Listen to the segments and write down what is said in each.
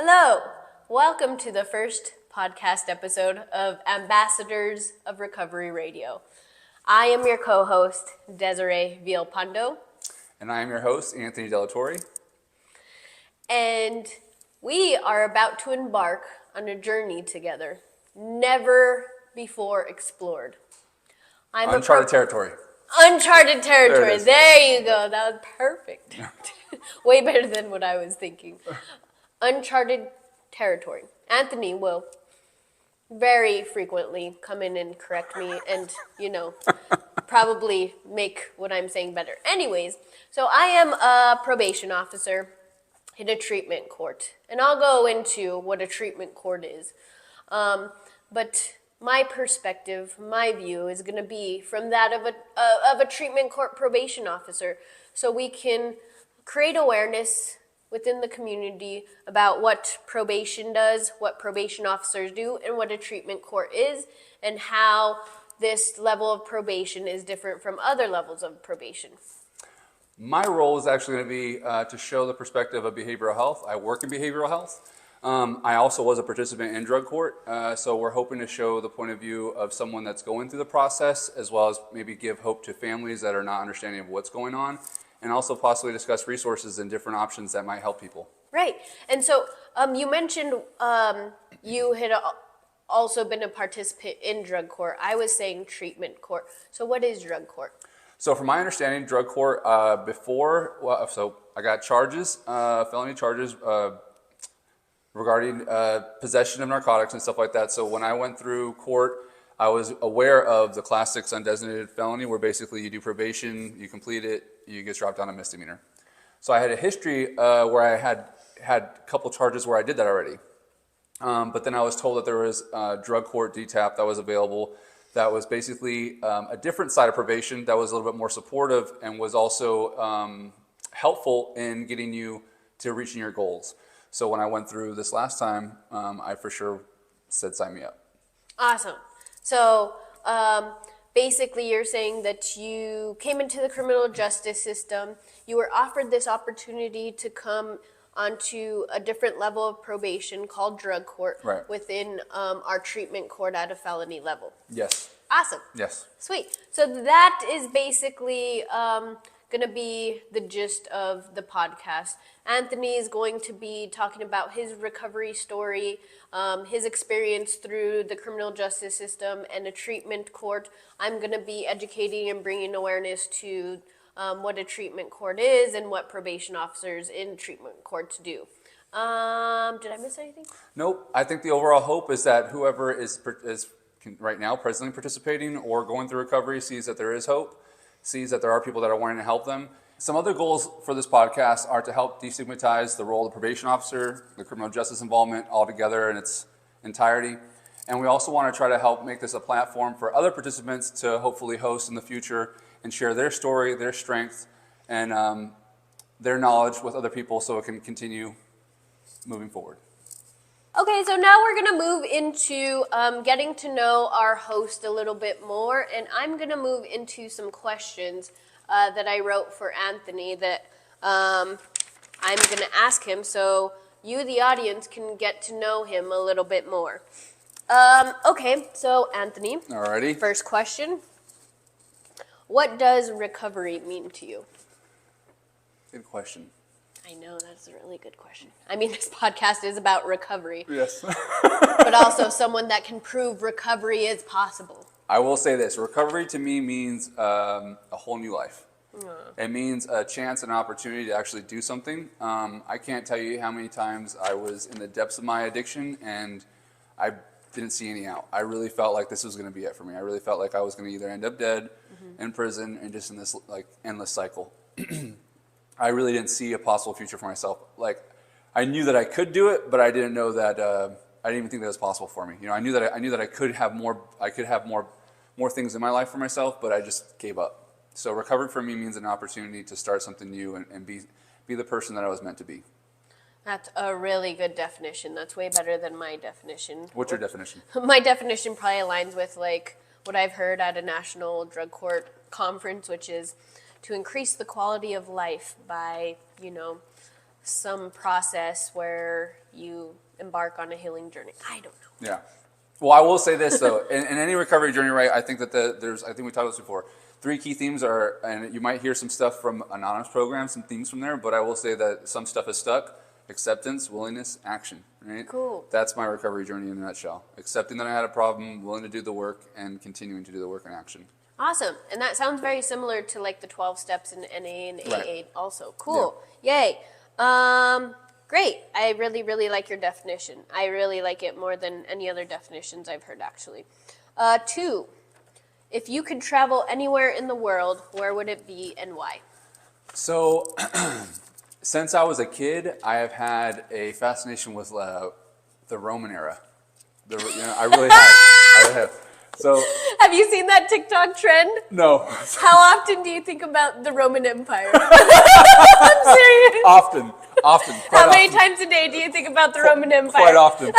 Hello, welcome to the first podcast episode of Ambassadors of Recovery Radio. I am your co-host, Desiree Villalpando. And I am your host, Anthony Delatorre. And we are about to embark on a journey together, never before explored. Uncharted territory. Uncharted territory. There There you go. That was perfect. Way better than what I was thinking. Uncharted territory. Anthony will very frequently come in and correct me and, probably make what I'm saying better. Anyways, so I am a probation officer in a treatment court. And I'll go into what a treatment court is. But my perspective, my view is going to be from that of a treatment court probation officer. So we can create awareness within the community about what probation does, what probation officers do, and what a treatment court is, and how this level of probation is different from other levels of probation. My role is actually going to be to show the perspective of behavioral health. I work in behavioral health. I also was a participant in drug court, so we're hoping to show the point of view of someone that's going through the process, as well as maybe give hope to families that are not understanding of what's going on, and also possibly discuss resources and different options that might help people. Right. And so you mentioned you had also been a participant in drug court. I was saying treatment court. So what is drug court? So from my understanding, drug court, so I got charges, felony charges regarding possession of narcotics and stuff like that. So when I went through court, I was aware of the Class 6 undesignated felony, where basically you do probation, you complete it, you get dropped down a misdemeanor. So I had a history where I had a couple charges where I did that already. But then I was told that there was a drug court DTAP that was available that was basically a different side of probation that was a little bit more supportive and was also helpful in getting you to reaching your goals. So when I went through this last time, I for sure said sign me up. Awesome. So basically you're saying that you came into the criminal justice system, you were offered this opportunity to come onto a different level of probation called drug court within our treatment court at a felony level. Yes. Awesome. Yes. Sweet. So that is basically going to be the gist of the podcast. Anthony is going to be talking about his recovery story, his experience through the criminal justice system and a treatment court. I'm going to be educating and bringing awareness to what a treatment court is and what probation officers in treatment courts do. Did I miss anything? Nope. I think the overall hope is that whoever is right now presently participating or going through recovery sees that there is hope, sees that there are people that are wanting to help them. Some other goals for this podcast are to help destigmatize the role of the probation officer, the criminal justice involvement altogether in its entirety. And we also want to try to help make this a platform for other participants to hopefully host in the future and share their story, their strength, and their knowledge with other people so it can continue moving forward. Okay, so now we're going to move into getting to know our host a little bit more, and I'm going to move into some questions that I wrote for Anthony that I'm going to ask him so you, the audience, can get to know him a little bit more. Okay, so Anthony, Alrighty. First question. What does recovery mean to you? Good question. I know, that's a really good question. I mean, this podcast is about recovery. Yes. But also someone that can prove recovery is possible. I will say this. Recovery to me means a whole new life. It means a chance and opportunity to actually do something. I can't tell you how many times I was in the depths of my addiction and I didn't see any out. I really felt like this was going to be it for me. I really felt like I was going to either end up dead, in prison, and just in this endless cycle. I really didn't see a possible future for myself. I knew that I could do it, but I didn't know that. I didn't even think that was possible for me. I knew that I could have more. I could have more things in my life for myself, but I just gave up. So recovery for me means an opportunity to start something new and be the person that I was meant to be. That's a really good definition. That's way better than my definition. What's your definition? My definition probably aligns with what I've heard at a national drug court conference, which is to increase the quality of life by, some process where you embark on a healing journey. I don't know. Yeah. Well, I will say this though, in any recovery journey, right? I think that I think we talked about this before. 3 key themes are, and you might hear some stuff from anonymous programs, some themes from there, but I will say that some stuff is stuck. Acceptance, willingness, action, right? Cool. That's my recovery journey in a nutshell. Accepting that I had a problem, willing to do the work, and continuing to do the work in action. Awesome. And that sounds very similar to like the 12 steps in NA and AA Right. also. Cool. Yay. Great. I really, really like your definition. I really like it more than any other definitions I've heard, actually. 2, if you could travel anywhere in the world, where would it be and why? So, since I was a kid, I have had a fascination with the Roman era. I really have. I really have. So, Have you seen that TikTok trend? no. How often do you think about the Roman Empire? I'm serious. Often. Quite How many often. times a day do you think about the Roman Empire? Quite often.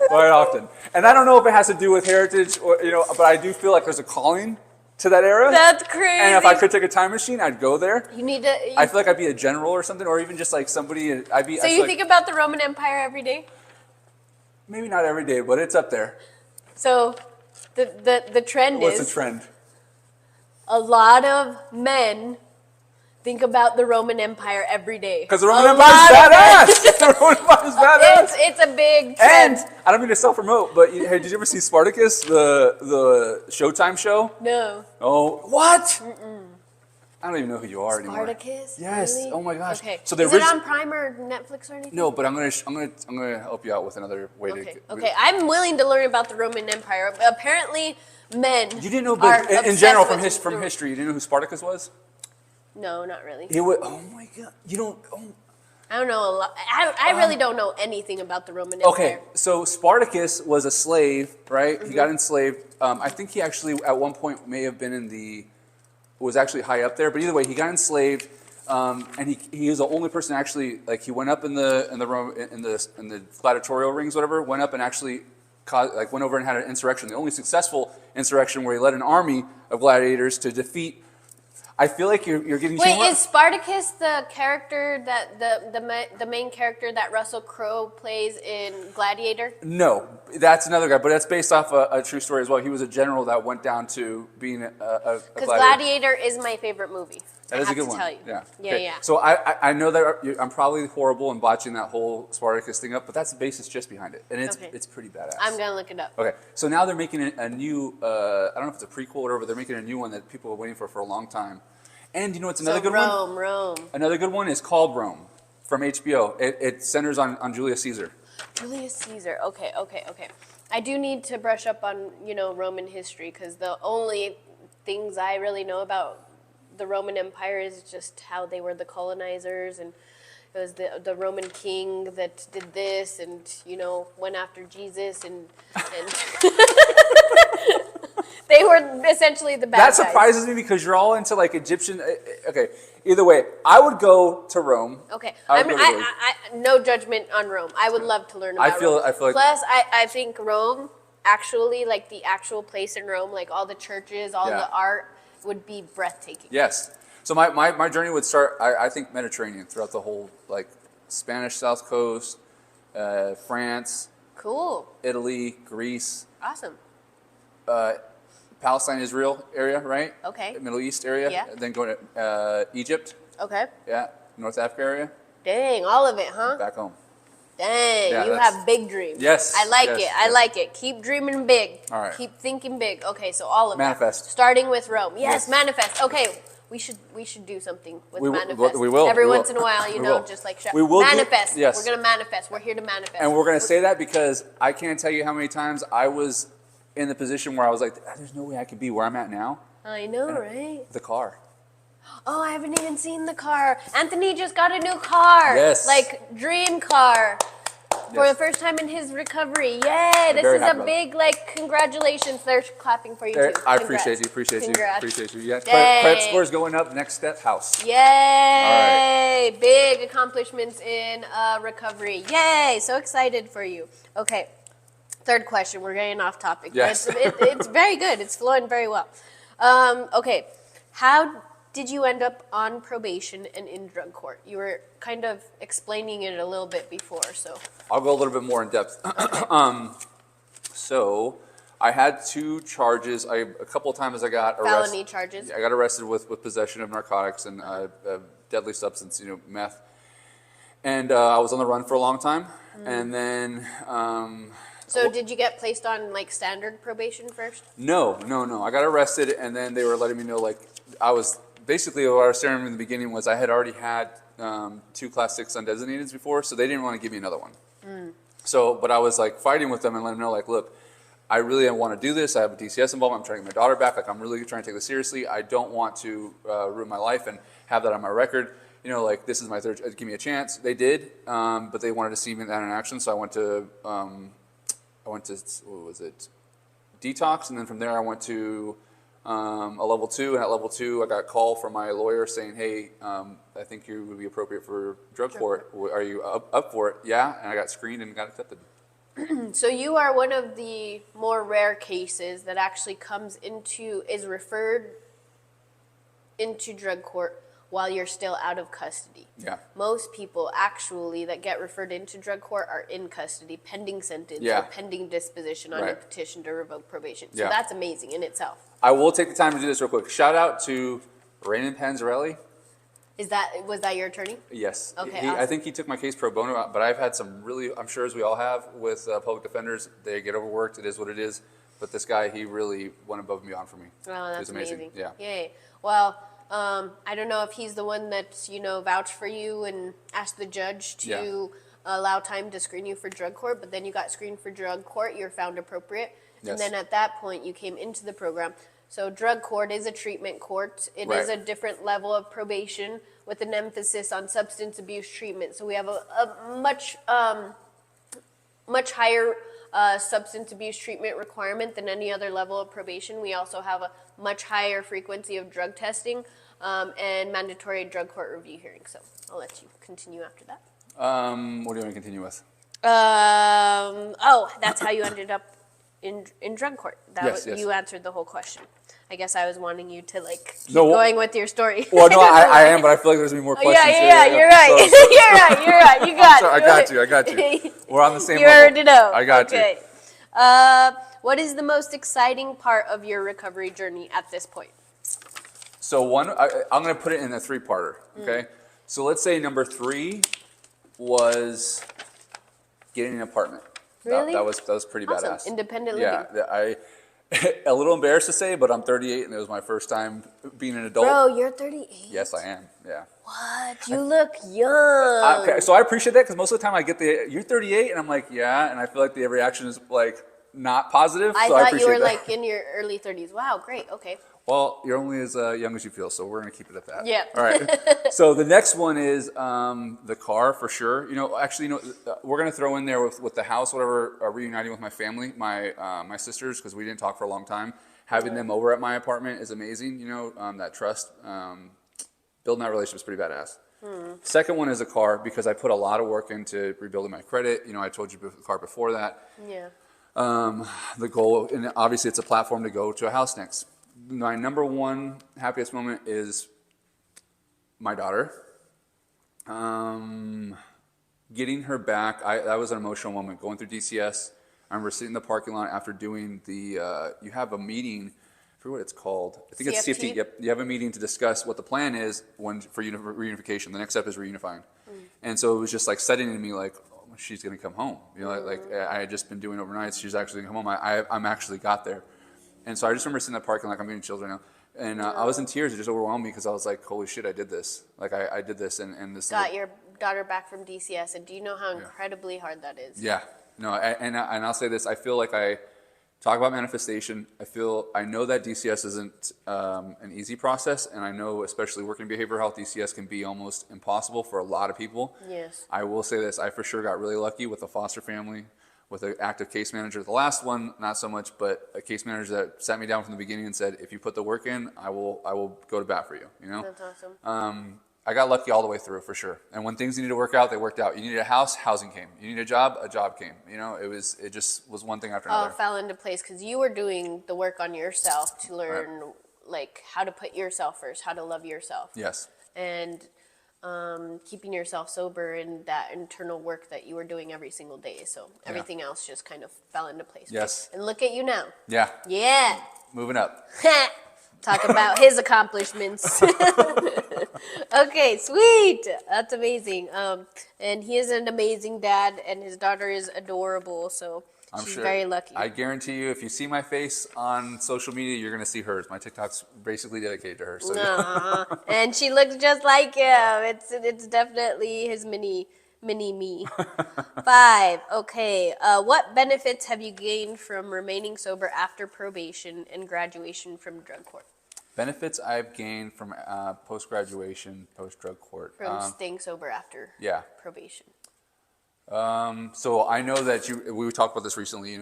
Quite often. And I don't know if it has to do with heritage or, but I do feel like there's a calling to that era. That's crazy. And if I could take a time machine, I'd go there. You need to. I feel like I'd be a general or something, or even just like somebody. So you think about the Roman Empire every day? maybe not every day, but it's up there. So the trend What's is the trend? a lot of men think about the Roman Empire every day. Because the Roman Empire is badass. The Roman Empire is badass. It's a big trend. And I don't mean to self-promote, but hey, did you ever see Spartacus, the Showtime show? No. Oh, what? I don't even know who you are anymore. Spartacus? Yes. Really? Oh my gosh. Okay. So the is it on Prime or Netflix or anything? No, but I'm gonna help you out with another way Okay. to. Okay. I'm willing to learn about the Roman Empire. Apparently, men. You didn't know, are but in obsessed general, with from history, you didn't know who Spartacus was? No, not really. He would. Oh my God. You don't. Oh. I don't know a lot. I really don't know anything about the Roman Empire. Okay, so Spartacus was a slave, right? He got enslaved. I think he actually at one point may have been was actually high up there, but either way, he got enslaved, and he was the only person actually he went up in the gladiatorial rings, whatever, went up and actually went over and had an insurrection, the only successful insurrection where he led an army of gladiators to defeat. I feel like you're getting too Wait, much. is Spartacus the character that the main character that Russell Crowe plays in Gladiator? No, that's another guy, but that's based off a true story as well. He was a general that went down to being a Because gladiator. Gladiator is my favorite movie. That is I a good have to one. tell you. Yeah. Yeah, Okay. yeah. So I know that I'm probably horrible in botching that whole Spartacus thing up, but that's the basis just behind it, and Okay. it's pretty badass. I'm gonna look it up. Okay, so now they're making a new. I don't know if it's a prequel or whatever, but they're making a new one that people are waiting for a long time. And you know what's another So good one? Rome. Another good one is called Rome from HBO. It centers on Julius Caesar. Julius Caesar. Okay. I do need to brush up on Roman history because the only things I really know about the Roman Empire is just how they were the colonizers, and it was the Roman king that did this and went after Jesus and they were essentially the bad That guys. surprises me because you're all into Egyptian. Okay, either way, I would go to Rome. Okay, I would go to Rome. no judgment on Rome. I would love to learn about I feel Rome. like. Plus, I think Rome, actually, the actual place in Rome, all the churches, all Yeah. the art, would be breathtaking. Yes. So my journey would start, I think, Mediterranean throughout the whole, Spanish South Coast, France, Cool. Italy, Greece, Awesome. Palestine, Israel area, right? Okay. Middle East area. Yeah. Then go to Egypt, Okay. yeah, North Africa area, Dang, all of it, huh? back home. Dang, Yeah, you that's- have big dreams. Yes, I like yes, it. I yes. like it. Keep dreaming big. All right. Keep thinking big. Okay, so all of Manifest. that. Starting with Rome. Yes, Yes. manifest. Okay, we should do something with We will- manifest. we will, Every we will. once in a while, We will. just We will do- manifest. yes. We're gonna manifest. We're here to manifest. And we're going to say that because I can't tell you how many times I was in the position where I was like, there's no way I could be where I'm at now. I know, right? The car. Oh, I haven't even seen the car. Anthony just got a new car. Yes. Dream car. For Yes. the first time in his recovery. Yay! This very is happy a about big, congratulations. They're clapping for you There- too. I Congrats. appreciate you. Congrats. Appreciate you. Yeah. Dang. Credit scores going up. Next step, house. Yay! Big accomplishments in recovery. Yay! So excited for you. Okay. Third question. We're getting off topic. Yes. But it's very good. It's flowing very well. Okay. How did you end up on probation and in drug court? You were kind of explaining it a little bit before, so. I'll go a little bit more in depth. So I had 2 charges. A couple of times I got arrested. Felony charges. I got arrested with possession of narcotics and a deadly substance, meth. And I was on the run for a long time. And then... So did you get placed on like standard probation first? No. I got arrested, and then they were letting me know, like, I was... Basically, what I was sharing in the beginning was I had already had 2 Class 6 undesignateds before, so they didn't want to give me another one. So, but I was like fighting with them and letting them know, like, look, I really want to do this. I have a DCS involvement. I'm trying to get my daughter back. Like, I'm really trying to take this seriously. I don't want to ruin my life and have that on my record. Like, this is my third. Give me a chance. They did, but they wanted to see me that in action. So I went to what was it? Detox, and then from there I went to a level 2, and at level 2 I got a call from my lawyer saying, hey, I think you would be appropriate for drug court. Are you up for it? Yeah, and I got screened and got accepted. So you are one of the more rare cases that actually is referred into drug court while you're still out of custody. Yeah. Most people actually that get referred into drug court are in custody pending sentence or pending disposition on your petition to revoke probation. So that's amazing in itself. I will take the time to do this real quick. Shout out to Raymond Panzarelli. Was that your attorney? Yes. Okay, I awesome. think he took my case pro bono, but I've had some really, I'm sure as we all have with public defenders, they get overworked. It is what it is. But this guy, he really went above and beyond for me. Oh, that's amazing. Yeah. Yay. Well, I don't know if he's the one that's, vouched for you and asked the judge to allow time to screen you for drug court, but then you got screened for drug court, you're found appropriate. Yes. And then at that point, you came into the program. So drug court is a treatment court. It is a different level of probation with an emphasis on substance abuse treatment. So we have a much higher substance abuse treatment requirement than any other level of probation. We also have a much higher frequency of drug testing and mandatory drug court review hearings. So I'll let you continue after that. What do you want to continue with? That's how you ended up in drug court. Yes. You answered the whole question. I guess I was wanting you to keep No, going with your story. Well, no, I am, but I feel like there's gonna be more questions. Yeah, here. you're right. You're right. You got it. I got you. We're on the same You level. already know. I got you. Okay. What is the most exciting part of your recovery journey at this point? So I'm going to put it in a 3-parter, okay? So let's say number 3 was getting an apartment. Really? That was pretty Awesome. badass. Independent living. Yeah, a little embarrassed to say, but I'm 38 and it was my first time being an adult. Bro, you're 38. Yes, I am. Yeah. What? You look young. Okay, so I appreciate that because most of the time I get you're 38, and I'm like, yeah, and I feel like the reaction is like not positive. I so thought appreciate you were that. in your early 30s. Wow, great. Okay. Well, you're only as young as you feel, so we're going to keep it at that. Yeah. All right. So the next one is the car for sure. We're going to throw in there with the house, whatever, reuniting with my family, my sisters, because we didn't talk for a long time. Having them over at my apartment is amazing. That trust, building that relationship is pretty badass. Second one is a car because I put a lot of work into rebuilding my credit. I told you about the car before that. Yeah. The goal, and obviously it's a platform to go to a house next. My number one happiest moment is my daughter. Getting her back, that was an emotional moment. Going through DCS, I remember sitting in the parking lot after doing you have a meeting, I forget what it's called. I think it's CFT. Yep, you have a meeting to discuss what the plan is for reunification. The next step is reunifying. And so it was just like setting in me like, oh, she's going to come home. Like I had just been doing overnights. She's actually going to come home. I'm actually got there. And so I just remember sitting in the parking lot, like I'm getting children now. And I was in tears. It just overwhelmed me because I was like, holy shit, I did this. Like I did this and this. Got your daughter back from DCS. And do you know how incredibly hard that is? Yeah. No, and I'll say this. I feel like I talk about manifestation. I know that DCS isn't an easy process. And I know, especially working in behavioral health, DCS can be almost impossible for a lot of people. Yes. I will say this. I for sure got really lucky with a foster family, with an active case manager. The last one, not so much, but a case manager that sat me down from the beginning and said, if you put the work in, I will go to bat for you. That's awesome. I got lucky all the way through for sure. And when things needed to work out, they worked out. You needed a house, housing came. You needed a job came. It just was one thing after another. Fell into place because you were doing the work on yourself to learn like how to put yourself first, how to love yourself. Yes. And keeping yourself sober and that internal work that you were doing every single day. So everything else just kind of fell into place. Yes. And look at you now. Yeah. Yeah. Moving up. Talk about his accomplishments. Okay, sweet. That's amazing. And he is an amazing dad, and his daughter is adorable. So she's very lucky. I guarantee you, if you see my face on social media, you're gonna see hers. My TikTok's basically dedicated to her. So Aw, and she looks just like him. It's definitely his mini me. 5. Okay. What benefits have you gained from remaining sober after probation and graduation from drug court? benefits I've gained from post-graduation, post-drug court. From staying sober after Yeah. probation. So I know that we talked about this recently,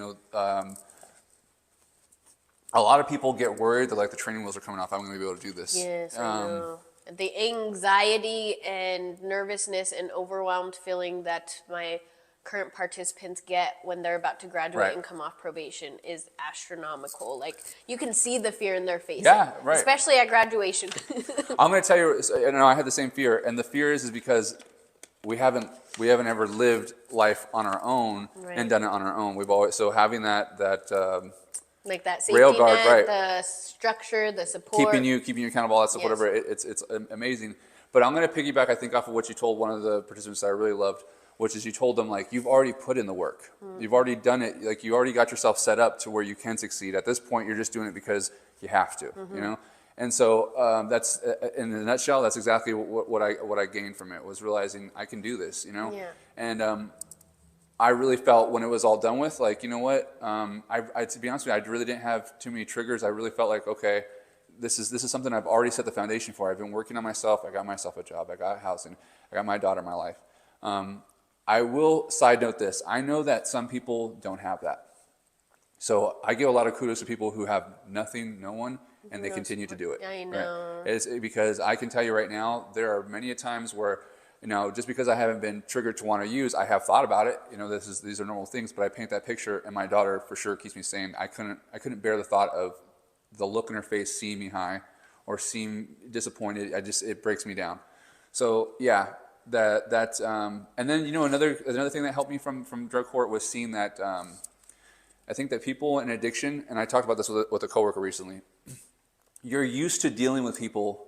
a lot of people get worried that like the training wheels are coming off. I'm going to be able to do this. Yes, I know. The anxiety and nervousness and overwhelmed feeling that my current participants get when they're about to graduate Right. and come off probation is astronomical. Like, you can see the fear in their faces. Yeah, right. Especially at graduation. I'm going to tell you, I had the same fear, and the fear is because we haven't ever lived life on our own Right. and done it on our own. We've always having that Like that safety Rail guard, net, right. the structure, the support. keeping you accountable, all that stuff, Yes. whatever. It's amazing. But I'm going to piggyback, I think, off of what you told one of the participants that I really loved, which is you told them, like, you've already put in the work. You've already done it. Like, you already got yourself set up to where you can succeed. At this point, you're just doing it because you have to, And so that's, in a nutshell, that's exactly what I gained from it, was realizing I can do this, Yeah. And I really felt when it was all done with, like, you know what, I to be honest with you, I really didn't have too many triggers. I really felt like, okay, this is something I've already set the foundation for. I've been working on myself. I got myself a job. I got housing. I got my daughter in my life. I will side note this. I know that some people don't have that. So I give a lot of kudos to people who have nothing, no one, and they No continue to do it. I right? know. It's because I can tell you right now, there are many times where, just because I haven't been triggered to want to use, I have thought about it. These are normal things, but I paint that picture, and my daughter for sure keeps me sane. I couldn't bear the thought of the look in her face, seeing me high, or seeing disappointed. It breaks me down. So yeah, and then another thing that helped me from drug court was seeing that. I think that people in addiction, and I talked about this with a coworker recently. You're used to dealing with people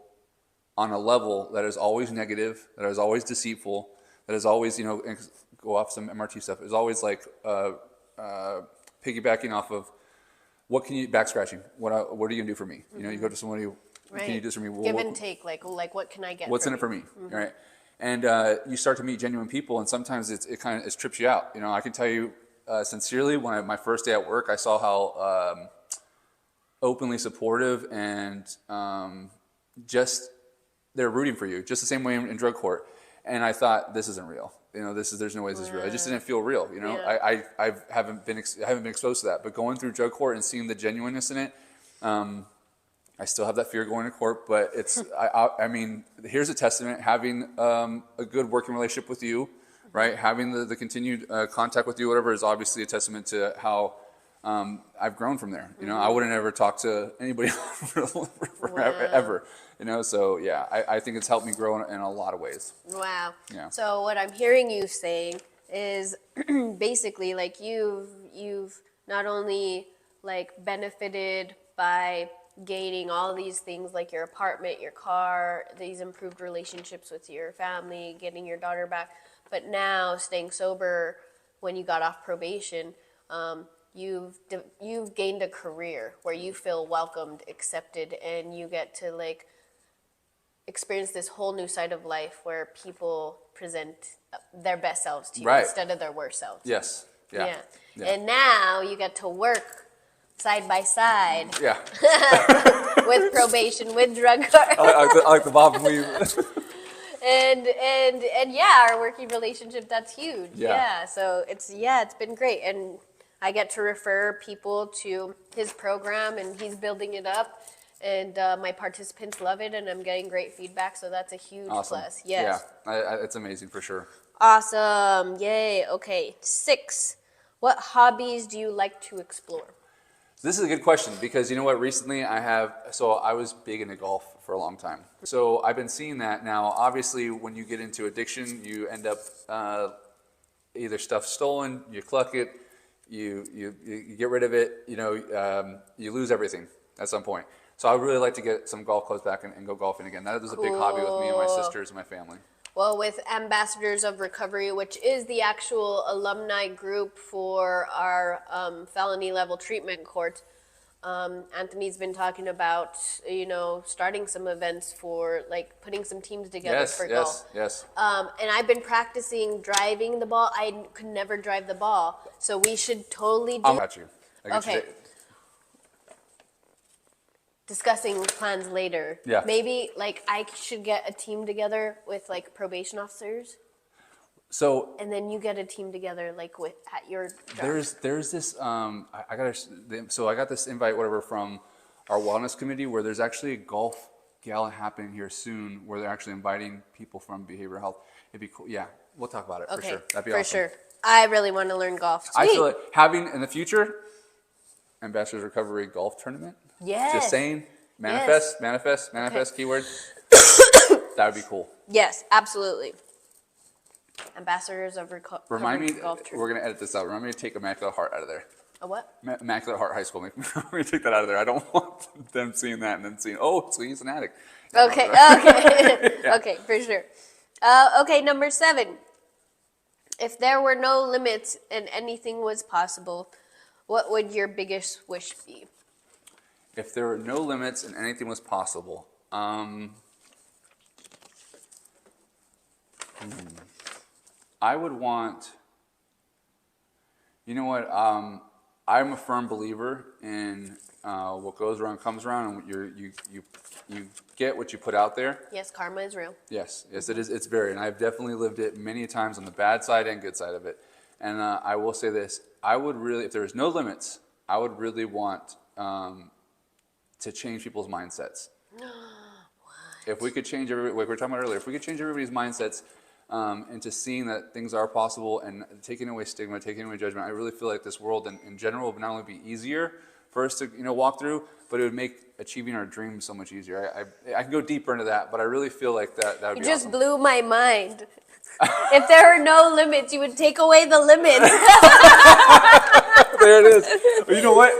on a level that is always negative, that is always deceitful, that is always, go off some MRT stuff, is always like piggybacking off of back scratching. What are you gonna do for me? You go to somebody, can you do this for me? Well, Give and take, like what can I get? what's in from it for you? me, right? And you start to meet genuine people, and sometimes it trips you out. I can tell you sincerely, when my first day at work, I saw how openly supportive and just they're rooting for you, just the same way in drug court. And I thought, this isn't real. There's no way this is real. It just didn't feel real. Yeah. I haven't been exposed to that. But going through drug court and seeing the genuineness in it, I still have that fear going to court. But it's I mean, here's a testament: having a good working relationship with you, right? Having the continued contact with you, whatever, is obviously a testament to how I've grown from there. I wouldn't ever talk to anybody ever. So yeah, I think it's helped me grow in a lot of ways. Wow. Yeah. So what I'm hearing you saying is basically like you've not only like benefited by gaining all these things like your apartment, your car, these improved relationships with your family, getting your daughter back, but now staying sober when you got off probation, you've gained a career where you feel welcomed, accepted, and you get to like experience this whole new side of life where people present their best selves to you Right. instead of their worst selves. Yes. Yeah. Yeah. And now you get to work side by side Yeah. with probation, with drug court. I like the bob and weave. and yeah, our working relationship, that's huge. Yeah. So it's been great. And I get to refer people to his program, and he's building it up. And my participants love it, and I'm getting great feedback, so that's a huge Awesome. plus. Yes. Yeah, it's amazing for sure. Awesome. Yay. Okay. 6. What hobbies do you like to explore? This is a good question because you know what? Recently, I was big into golf for a long time. So I've been seeing that now. Obviously, when you get into addiction, you end up either stuff stolen, you cluck it, you get rid of it. You lose everything at some point. So I would really like to get some golf clubs back and go golfing again. That is a big hobby with me and my sisters and my family. Well, with Ambassadors of Recovery, which is the actual alumni group for our felony level treatment court, Anthony's been talking about, starting some events for like putting some teams together for golf. Yes. And I've been practicing driving the ball. I could never drive the ball, so we should totally do. I got you. Okay. Discussing plans later. Yeah. Maybe like I should get a team together with like probation officers. So And then you get a team together like at your job. there's this I got this invite whatever from our wellness committee where there's actually a golf gala happening here soon where they're actually inviting people from behavioral health. It'd be cool. Yeah, we'll talk about it for sure. That'd be awesome. For sure. I really want to learn golf. Sweet. I feel like having in the future Ambassadors Recovery golf tournament. Yes. Just saying, manifest, keyword. That would be cool. Yes, absolutely. Ambassadors of Recovery Remind me, golf tournament. we're going to edit this out. Remind me to take Immaculate Heart out of there. A what? Immaculate Heart High School. We're going to take that out of there. I don't want them seeing that and then seeing, oh, so he's an addict. Okay. Yeah. Okay, for sure. Okay, number 7. If there were no limits and anything was possible, what would your biggest wish be? If there were no limits and anything was possible, I would want, you know what, I'm a firm believer in what goes around comes around, and you get what you put out there. Yes, karma is real. Yes, it is. It's very, and I've definitely lived it many times on the bad side and good side of it. And I will say this, I would really, if there was no limits, I would really want to change people's mindsets. If we could change, like we were talking about earlier, if we could change everybody's mindsets into seeing that things are possible and taking away stigma, taking away judgment, I really feel like this world in general would not only be easier for us to walk through, but it would make achieving our dreams so much easier. I can go deeper into that, but I really feel like that would be awesome. You just blew my mind. If there were no limits, you would take away the limits. There it is. You know what?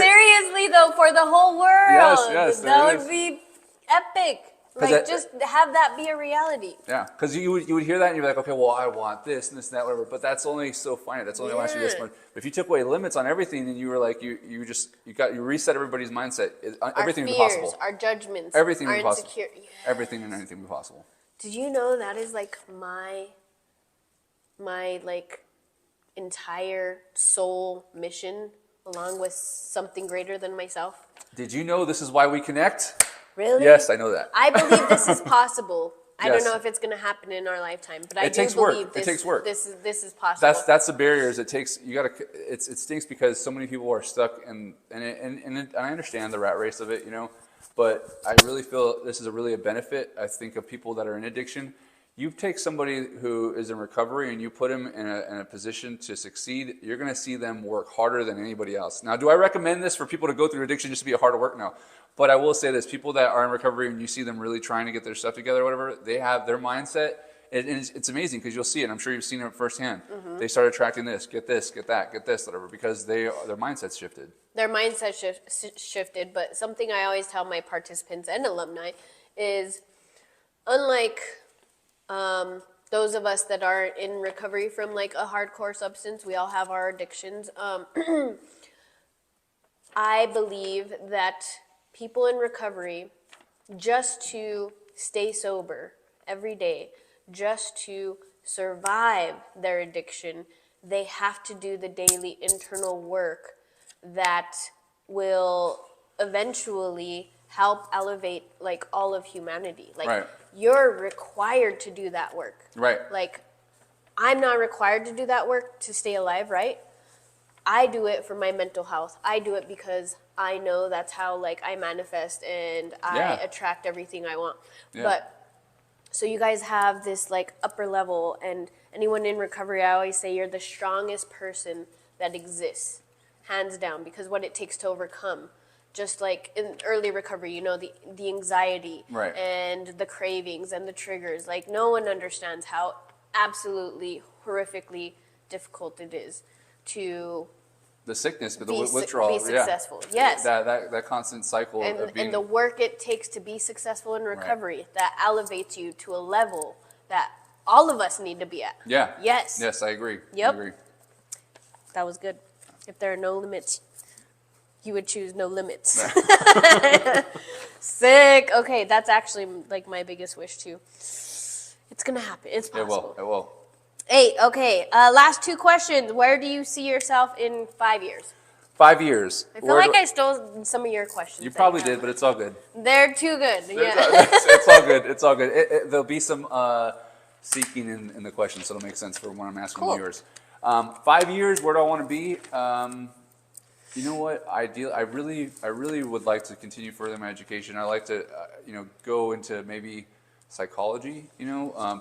Seriously, though, for the whole world, Yes, that would be epic. Like, just have that be a reality. Yeah, because you would hear that and you're like, okay, well, I want this and this and that, whatever. But that's only so finite. That's only wants you this much. But if you took away limits on everything, and you were like, you reset everybody's mindset. Everything would be possible. Our fears, our judgments, everything our would be possible. insecurity. Yes. Everything and anything would be possible. Did you know that is like my like entire soul mission, along with something greater than myself? Did you know this is why we connect? Really? Yes, I know that. I believe this is possible. I Yes. don't know if it's going to happen in our lifetime, but I do takes work. believe It takes work. This is possible. That's the barriers. It stinks because so many people are stuck and I understand the rat race of it, but I really feel this is really a benefit. I think of people that are in addiction. You take somebody who is in recovery and you put them in a position to succeed, you're going to see them work harder than anybody else. Now, do I recommend this for people to go through addiction just to be hard to work? No. But I will say this, people that are in recovery and you see them really trying to get their stuff together or whatever, they have their mindset. And it's amazing because you'll see it. I'm sure you've seen it firsthand. Mm-hmm. They start attracting this, get that, whatever, because their mindset's shifted. Their mindset shifted, but something I always tell my participants and alumni is, unlike those of us that are in recovery from like a hardcore substance, we all have our addictions. I believe that people in recovery, just to stay sober every day, just to survive their addiction, they have to do the daily internal work that will eventually help elevate like all of humanity. Like right. You're required to do that work. Right. Like I'm not required to do that work to stay alive, right? I do it for my mental health. I do it because I know that's how like I manifest and I attract everything I want. Yeah. But so you guys have this like upper level, and anyone in recovery, I always say you're the strongest person that exists. hands down, because what it takes to overcome, just like in early recovery, the anxiety Right. and the cravings and the triggers. Like, no one understands how absolutely horrifically difficult it is to The sickness, but the be withdrawal. successful. Yeah. Yes. That constant cycle of being. And the work it takes to be successful in recovery, that elevates you to a level that all of us need to be at. Yeah. Yes. Yes, I agree. Yep. I agree. That was good. If there are no limits, you would choose no limits. Sick. Okay, that's actually like my biggest wish too. It's gonna happen. It's possible. It will. 8. Okay. Last 2 questions. Where do you see yourself in 5 years? 5 years. I feel like I stole some of your questions. You probably did, but it's all good. They're too good. Yeah. It's all good. It's all good. There'll be some seeking in the questions, so it'll make sense for when I'm asking Cool. yours. 5 years, where do I want to be? You know what? I really would like to continue further my education. I like to, go into maybe psychology.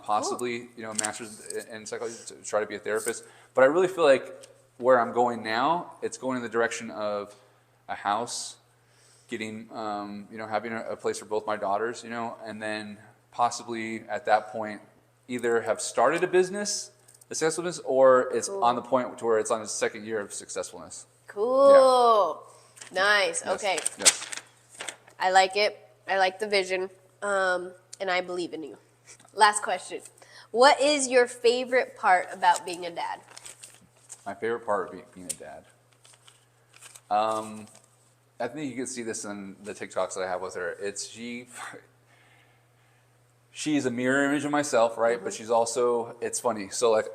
Possibly, a master's in psychology to try to be a therapist. But I really feel like where I'm going now, it's going in the direction of a house, getting, having a place for both my daughters, and then possibly at that point either have started a business, a successful business, or it's on the point to where it's on its second year of successfulness. Cool. Nice. Yes. Okay. Yes. I like it. I like the vision. And I believe in you. Last question. What is your favorite part about being a dad? My favorite part of being a dad. I think you can see this in the TikToks that I have with her. She's a mirror image of myself, right? Mm-hmm. But she's also, it's funny. So like,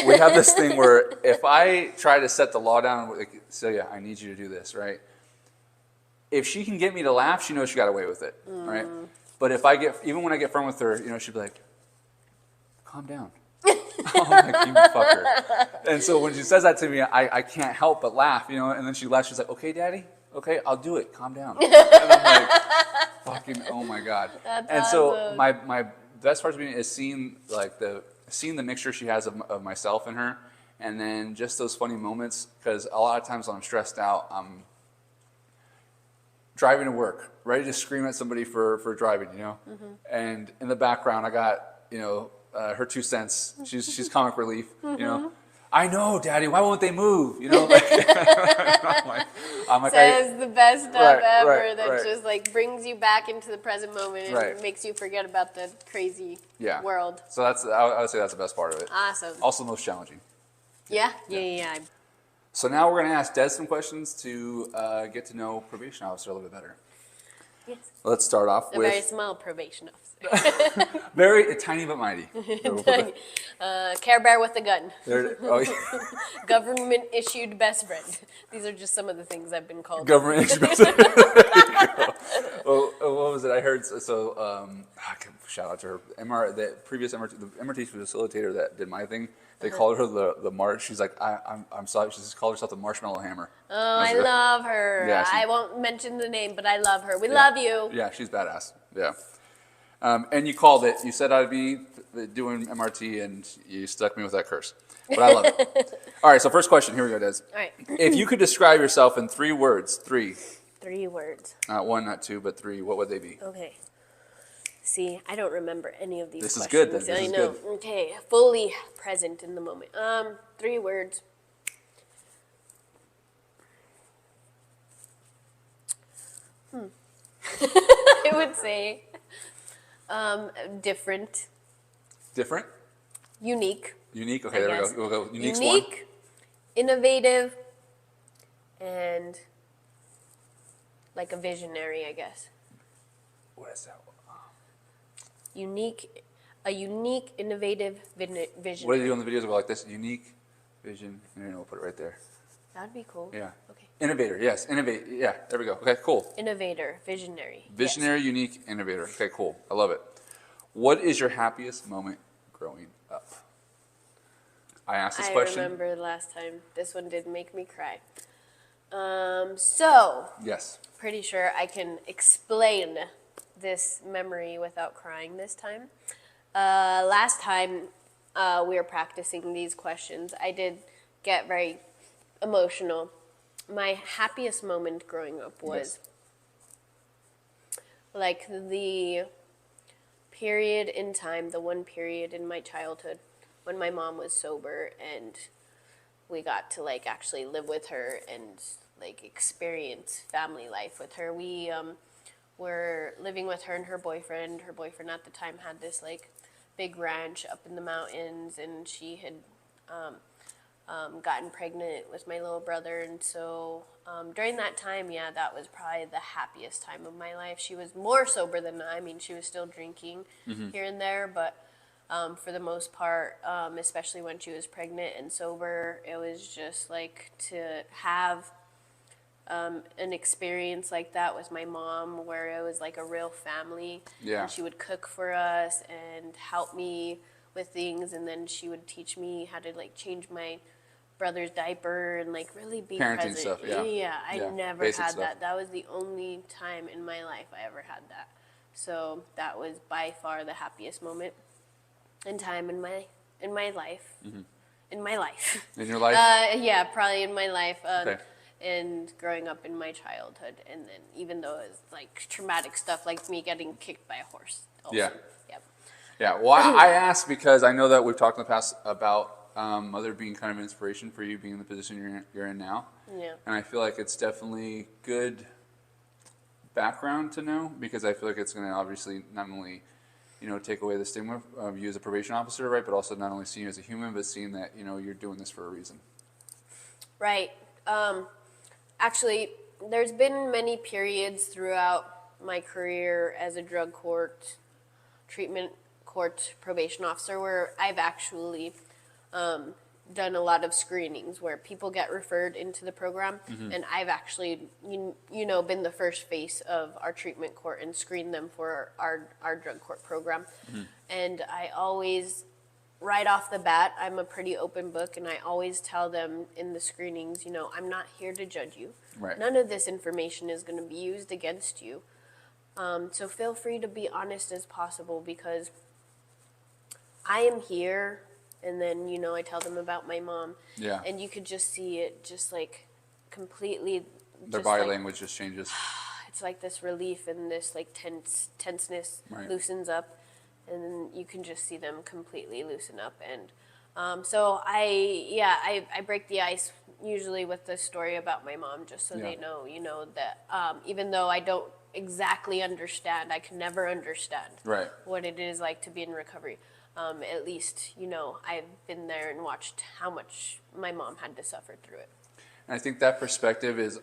we have this thing where if I try to set the law down, like, Celia, I need you to do this, right? If she can get me to laugh, she knows she got away with it, right? But if even when I get firm with her, she'll be like, calm down. I'm like, you fucker. And so when she says that to me, I can't help but laugh, and then she laughs. She's like, okay, daddy, okay, I'll do it. Calm down. And I'm like, fucking, oh my God. That's and awesome. so my best part of me is seeing the mixture she has of myself and her, and then just those funny moments, because a lot of times when I'm stressed out, I'm driving to work, ready to scream at somebody for driving, and in the background I got, her 2 cents. She's comic relief, I know, Daddy. Why won't they move? Like, I'm like, Says the best stuff ever right, that right. just like brings you back into the present moment and Right. makes you forget about the crazy world. So I would say that's the best part of it. Awesome. Also, most challenging. Yeah. So now we're going to ask Des some questions to get to know probation officer a little bit better. Yes. Let's start off A with very small probation officer. very tiny but mighty. Care Bear with a gun. Oh, yeah. Government issued best friend. These are just some of the things I've been called. Government expensive. Well, what was it? I heard shout out to her. The previous MRT facilitator that did my thing. They called her the Marsh. She's like, I'm sorry. She just called herself the Marshmallow Hammer. Oh, I love her. Yeah, I won't mention the name, but I love her. We love you. Yeah, she's badass. Yeah. And you called it. You said I'd be doing MRT, and you stuck me with that curse. But I love it. All right, so first question. Here we go, Des. All right. If you could describe yourself in 3 words, 3. 3 words. Not 1, not 2, but 3. What would they be? Okay. See, I don't remember any of these This is questions. good, then. This I is know. good. Okay, fully present in the moment. 3 words. I would say different, Different? unique. Unique? I Okay, there we guess. go. We'll go. Unique's 1. Unique, innovative, and like a visionary, I guess. What is that? A unique, innovative vision. What do you do on the videos? Go like this. Unique, vision, and then we'll put it right there. That'd be cool. Yeah. Okay. Innovator, yes. Innovate. Yeah, there we go. Okay, cool. Innovator, visionary. Visionary, unique, innovator. Okay, cool. I love it. What is your happiest moment growing up? I asked this question. I remember the last time. This one did make me cry. So, Yes. pretty sure I can explain this memory without crying this time. Last time we were practicing these questions, I did get very emotional. my happiest moment growing up was like the period in time, the one period in my childhood when my mom was sober and we got to like actually live with her and like experience family life with her. We were living with her and her boyfriend. Her boyfriend at the time had this like big ranch up in the mountains, and she had gotten pregnant with my little brother, and so during that time, yeah, that was probably the happiest time of my life. She was more sober than I mean, she was still drinking here and there, but for the most part, especially when she was pregnant and sober, it was just like to have an experience like that with my mom where it was like a real family. Yeah. And she would cook for us and help me with things, and then she would teach me how to like change my brother's diaper and like really be Parenting present. stuff, yeah. Yeah, I Yeah, never basic had stuff. that. That was the only time in my life I ever had that. So that was by far the happiest moment in time in my life. In my life. In your life? Yeah, probably in my life. Okay. And growing up in my childhood, and then even though it was like traumatic stuff like me getting kicked by a horse. Also. Yeah. Yep. Yeah, well, I asked because I know that we've talked in the past about mother being kind of an inspiration for you being in the position you're in now. Yeah. And I feel like it's definitely good background to know, because I feel like it's going to obviously not only, take away the stigma of you as a probation officer, right, but also not only seeing you as a human, but seeing that, you're doing this for a reason. Right. Actually, there's been many periods throughout my career as a drug court, treatment court probation officer where I've actually done a lot of screenings where people get referred into the program, and I've actually, been the first face of our treatment court and screened them for our drug court program. And I always, right off the bat, I'm a pretty open book, and I always tell them in the screenings, I'm not here to judge you. Right. None of this information is going to be used against you. So feel free to be honest as possible, because I am here. And then, I tell them about my mom. Yeah. And you could just see it just like completely. Their just body like, language just changes. It's like this relief and this like tenseness Right. loosens up. And then you can just see them completely loosen up. And so I break the ice usually with the story about my mom, just so they know, that even though I don't exactly understand, I can never understand Right. what it is like to be in recovery. At least, I've been there and watched how much my mom had to suffer through it. And I think that perspective is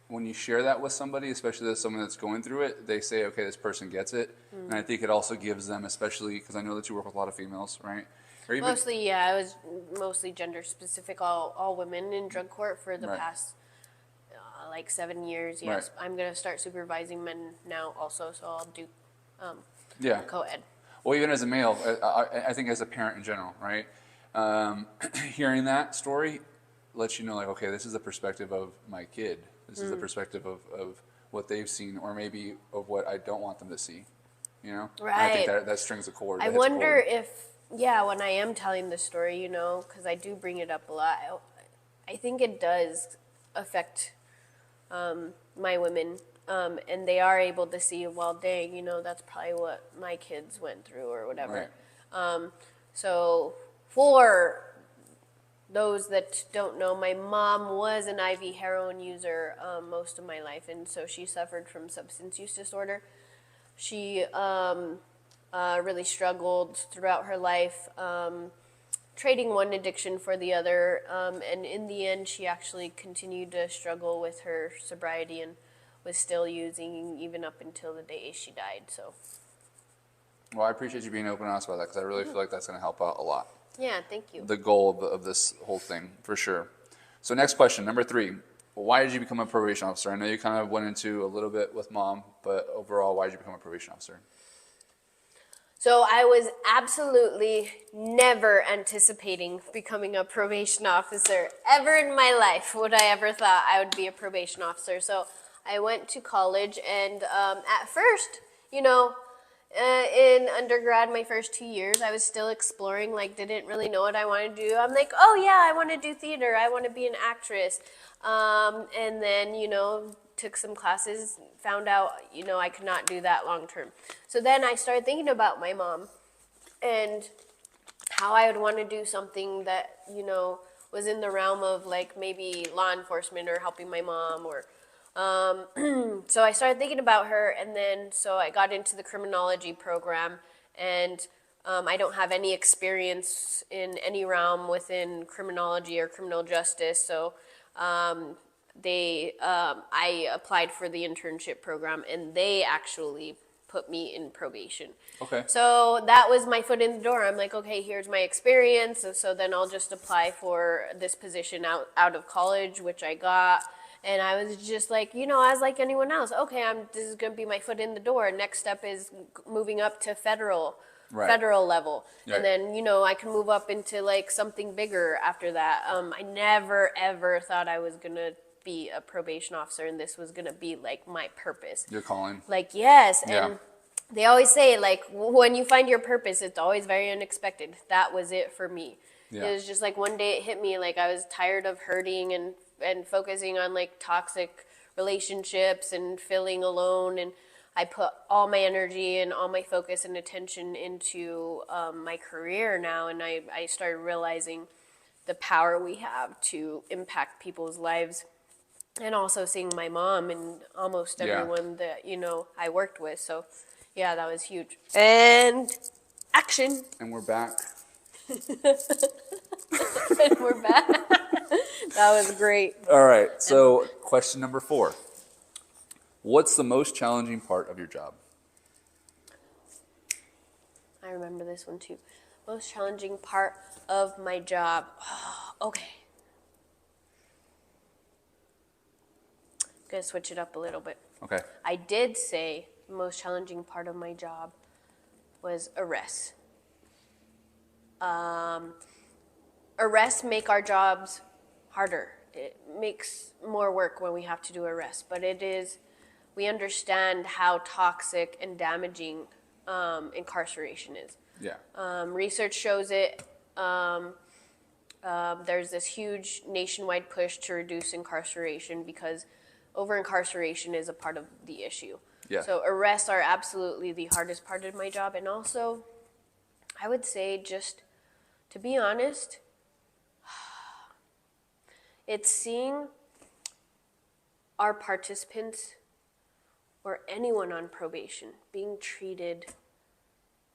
when you share that with somebody, especially with someone that's going through it, they say, okay, this person gets it. And I think it also gives them, especially because I know that you work with a lot of females, right? Or even, Mostly, yeah, I was mostly gender specific, all women in drug court for the Right. past like 7 years. Yes, Right. I'm going to start supervising men now also, so I'll do yeah. co-ed. Well, even as a male, I think as a parent in general, right? Hearing that story lets you know, like, okay, this is the perspective of my kid. This is the perspective of what they've seen, or maybe of what I don't want them to see. And I think Right. that strings a chord. I that hits a wonder chord. if, when I am telling the story, because I do bring it up a lot, I think it does affect my women, and they are able to see, well, dang, that's probably what my kids went through or whatever. Right. So for those that don't know, my mom was an IV heroin user most of my life, and so she suffered from substance use disorder. She really struggled throughout her life, trading one addiction for the other, and in the end, she actually continued to struggle with her sobriety and was still using even up until the day she died. So, Well, I appreciate you being open and honest about that, because I really feel like that's going to help out a lot. yeah, thank you. The goal of this whole thing, for sure. So next question, number 3. Why did you become a probation officer? I know you kind of went into a little bit with mom, but overall, why did you become a probation officer? So I was absolutely never anticipating becoming a probation officer. Ever in my life would I ever thought I would be a probation officer. So I went to college, and at first, In undergrad, my first 2 years, I was still exploring, like, didn't really know what I wanted to do. I'm like, oh yeah, I want to do theater. I want to be an actress. And then, took some classes, found out, I could not do that long term. So then I started thinking about my mom and how I would want to do something that, was in the realm of like maybe law enforcement or helping my mom or so I started thinking about her, and then so I got into the criminology program, and I don't have any experience in any realm within criminology or criminal justice, so I applied for the internship program, and they actually put me in probation. Okay. So that was my foot in the door. I'm like, okay, here's my experience, and so then I'll just apply for this position out of college, which I got. And I was just like, as like anyone else, okay, this is gonna be my foot in the door. Next step is moving up to federal level, Right. and then I can move up into like something bigger after that. I never ever thought I was gonna be a probation officer, and this was gonna be like my purpose. You're calling. Like, yes, Yeah. and they always say like when you find your purpose, it's always very unexpected. That was it for me. Yeah. It was just like one day it hit me, like I was tired of hurting and focusing on like toxic relationships and feeling alone, and I put all my energy and all my focus and attention into my career now, and I started realizing the power we have to impact people's lives, and also seeing my mom and almost Yeah. everyone that I worked with. So yeah, that was huge. And action. And we're back. And we're back. That was great. All right. So, question number 4. What's the most challenging part of your job? I remember this one too. Most challenging part of my job. Oh, okay. Gonna switch it up a little bit. Okay. I did say the most challenging part of my job was arrests. Arrests make our jobs harder. It makes more work when we have to do arrests, but we understand how toxic and damaging incarceration is. Yeah. Research shows it. There's this huge nationwide push to reduce incarceration because over-incarceration is a part of the issue. Yeah. So arrests are absolutely the hardest part of my job. And also, I would say, just to be honest, it's seeing our participants or anyone on probation being treated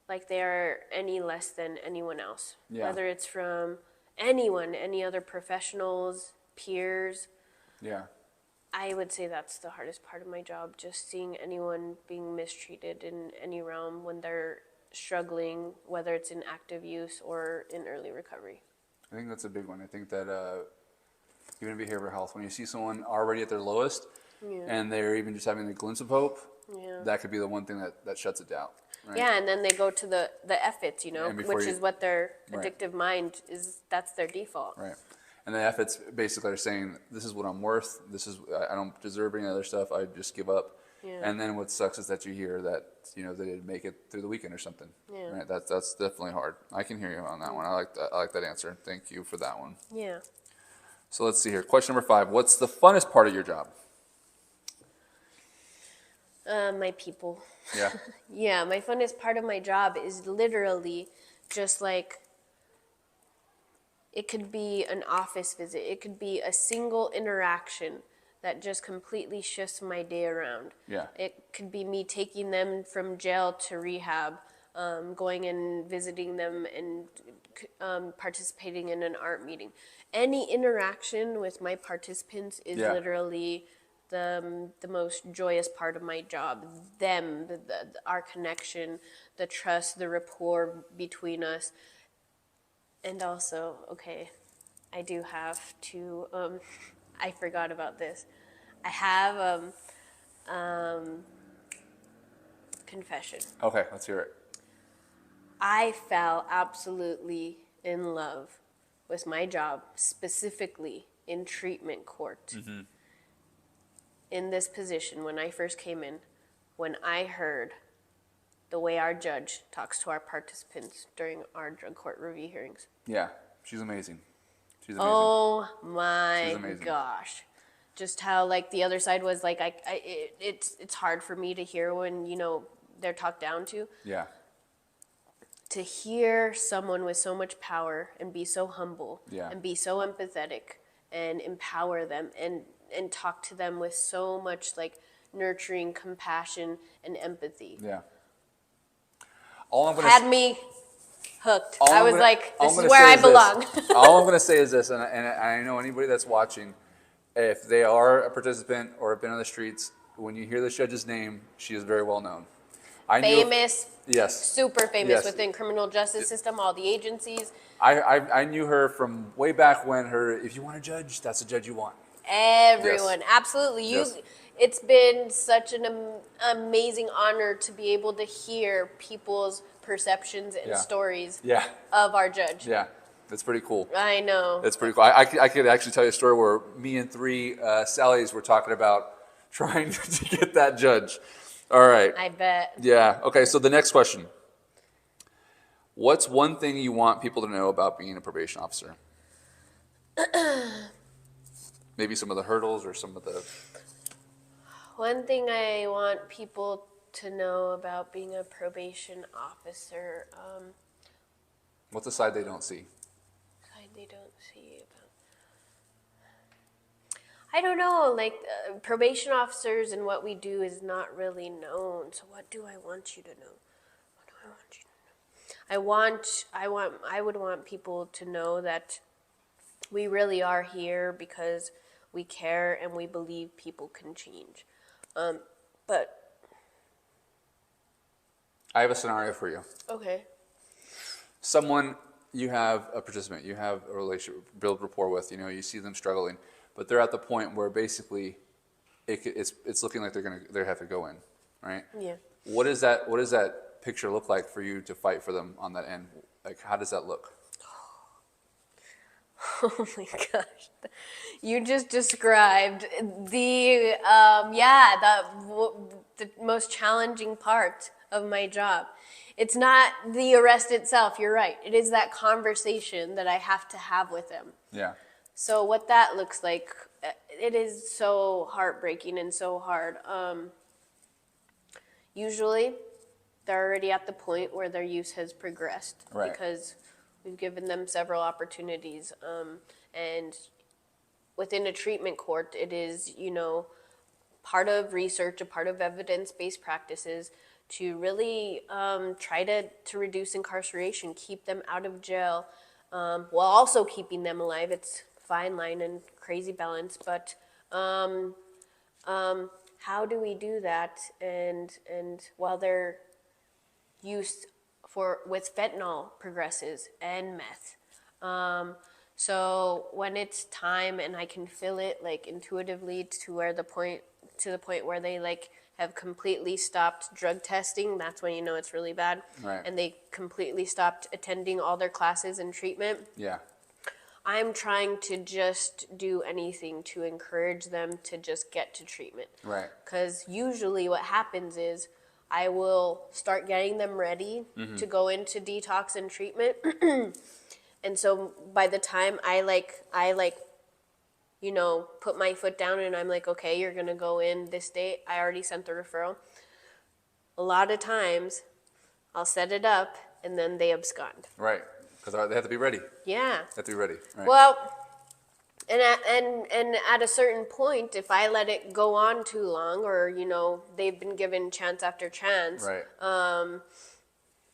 like they are any less than anyone else. Yeah. Whether it's from anyone, any other professionals, peers. Yeah. I would say that's the hardest part of my job, just seeing anyone being mistreated in any realm when they're struggling, whether it's in active use or in early recovery. I think that's a big one. I think that even in behavioral health, when you see someone already at their lowest and they're even just having a glimpse of hope, that could be the one thing that shuts it down. Right? Yeah, and then they go to the F-its, which is what their Right. addictive mind is, that's their default. Right. And the efforts basically are saying, this is what I'm worth. I don't deserve any other stuff. I just give up. Yeah. And then what sucks is that you hear that, they didn't make it through the weekend or something. Yeah. Right. That's definitely hard. I can hear you on that one. I like that answer. Thank you for that one. Yeah. So let's see here. Question number 5. What's the funnest part of your job? My people. Yeah. Yeah, my funnest part of my job is literally just like, it could be an office visit. It could be a single interaction that just completely shifts my day around. Yeah. It could be me taking them from jail to rehab, going and visiting them and participating in an art meeting. Any interaction with my participants is Yeah. literally the most joyous part of my job. Our connection, the trust, the rapport between us. And also, okay, I do have to, I forgot about this. I have confession. Okay, let's hear it. I fell absolutely in love with my job, specifically in treatment court. Mm-hmm. In this position, when I first came in, when I heard the way our judge talks to our participants during our drug court review hearings. Yeah, she's amazing. She's amazing. Oh She's my amazing. gosh. Just how like the other side was like it's hard for me to hear when, they're talked down to. Yeah. To hear someone with so much power and be so humble Yeah. and be so empathetic and empower them and talk to them with so much like nurturing compassion and empathy Yeah. All I'm gonna had me hooked. all I I'm was gonna- like, all this I'm is gonna where say I is this. belong. All I'm going to say is this, and I know anybody that's watching, if they are a participant or have been on the streets, when you hear the judge's name, she is very well known. I knew- Famous, Yes. super famous Yes. within criminal justice system, all the agencies. I knew her from way back when if you want a judge, that's the judge you want. Everyone, absolutely. Yes. It's been such an amazing honor to be able to hear people's perceptions and Yeah. stories Yeah. of our judge. Yeah. That's pretty cool. I know. That's pretty cool. I could actually tell you a story where me and three Sallys were talking about trying to get that judge. All right. I bet. Yeah. Okay. So the next question. What's one thing you want people to know about being a probation officer? Maybe some of the hurdles or some of the... One thing I want people to know about being a probation officer, What's the side they don't see? they don't see about. I don't know, like probation officers and what we do is not really known. So what do I want you to know? What do I want you to know? I would want people to know that we really are here because we care and we believe people can change. But I have a scenario for you. okay. Someone, you have a participant, you have a relationship, build rapport with, you see them struggling, but they're at the point where basically it's looking like they have to go in, right? Yeah. What does that picture look like for you to fight for them on that end? Like, how does that look? Oh my gosh. You just described the most challenging part of my job. It's not the arrest itself, you're right. It is that conversation that I have to have with them. Yeah. So what that looks like, it is so heartbreaking and so hard. Usually, they're already at the point where their use has progressed Right. because we've given them several opportunities. And within a treatment court, it is, part of research, a part of evidence-based practices to really try to reduce incarceration, keep them out of jail, while also keeping them alive. It's a fine line and crazy balance, but how do we do that? And while their use with fentanyl progresses and meth. So when it's time and I can feel it like intuitively to the point where they like have completely stopped drug testing, that's when you know it's really bad. Right. And they completely stopped attending all their classes and treatment. Yeah. I'm trying to just do anything to encourage them to just get to treatment. Right. Because usually what happens is I will start getting them ready to go into detox and treatment. And so by the time I put my foot down and I'm like, okay, you're going to go in this date. I already sent the referral. A lot of times I'll set it up and then they abscond. Right. Because they have to be ready. Yeah. They have to be ready. Right. Well, and at a certain point, if I let it go on too long, or they've been given chance after chance, Right.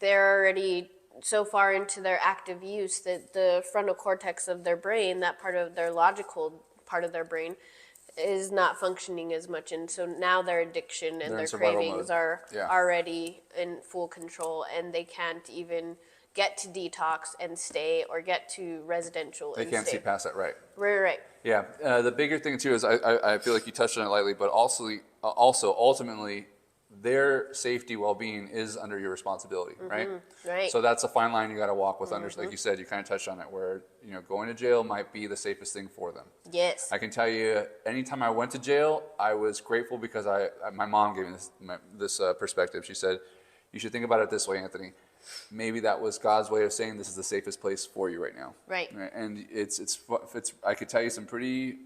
they're already so far into their active use that the frontal cortex of their brain, that part of their logical part of their brain, is not functioning as much, and so now their addiction and They're in their survival cravings mode. are Yeah. already in full control, and they can't even get to detox and stay, or get to residential They and can't stay. see past that. Right. Right. Yeah, the bigger thing too is I feel like you touched on it lightly, but also ultimately their safety, well-being is under your responsibility, right? Right. So that's a fine line you got to walk with. Like you said, you kind of touched on it, where going to jail might be the safest thing for them. Yes. I can tell you, anytime I went to jail, I was grateful because my mom gave me this perspective. She said, you should think about it this way, Anthony. Maybe that was God's way of saying this is the safest place for you right now. Right. And it's I could tell you some pretty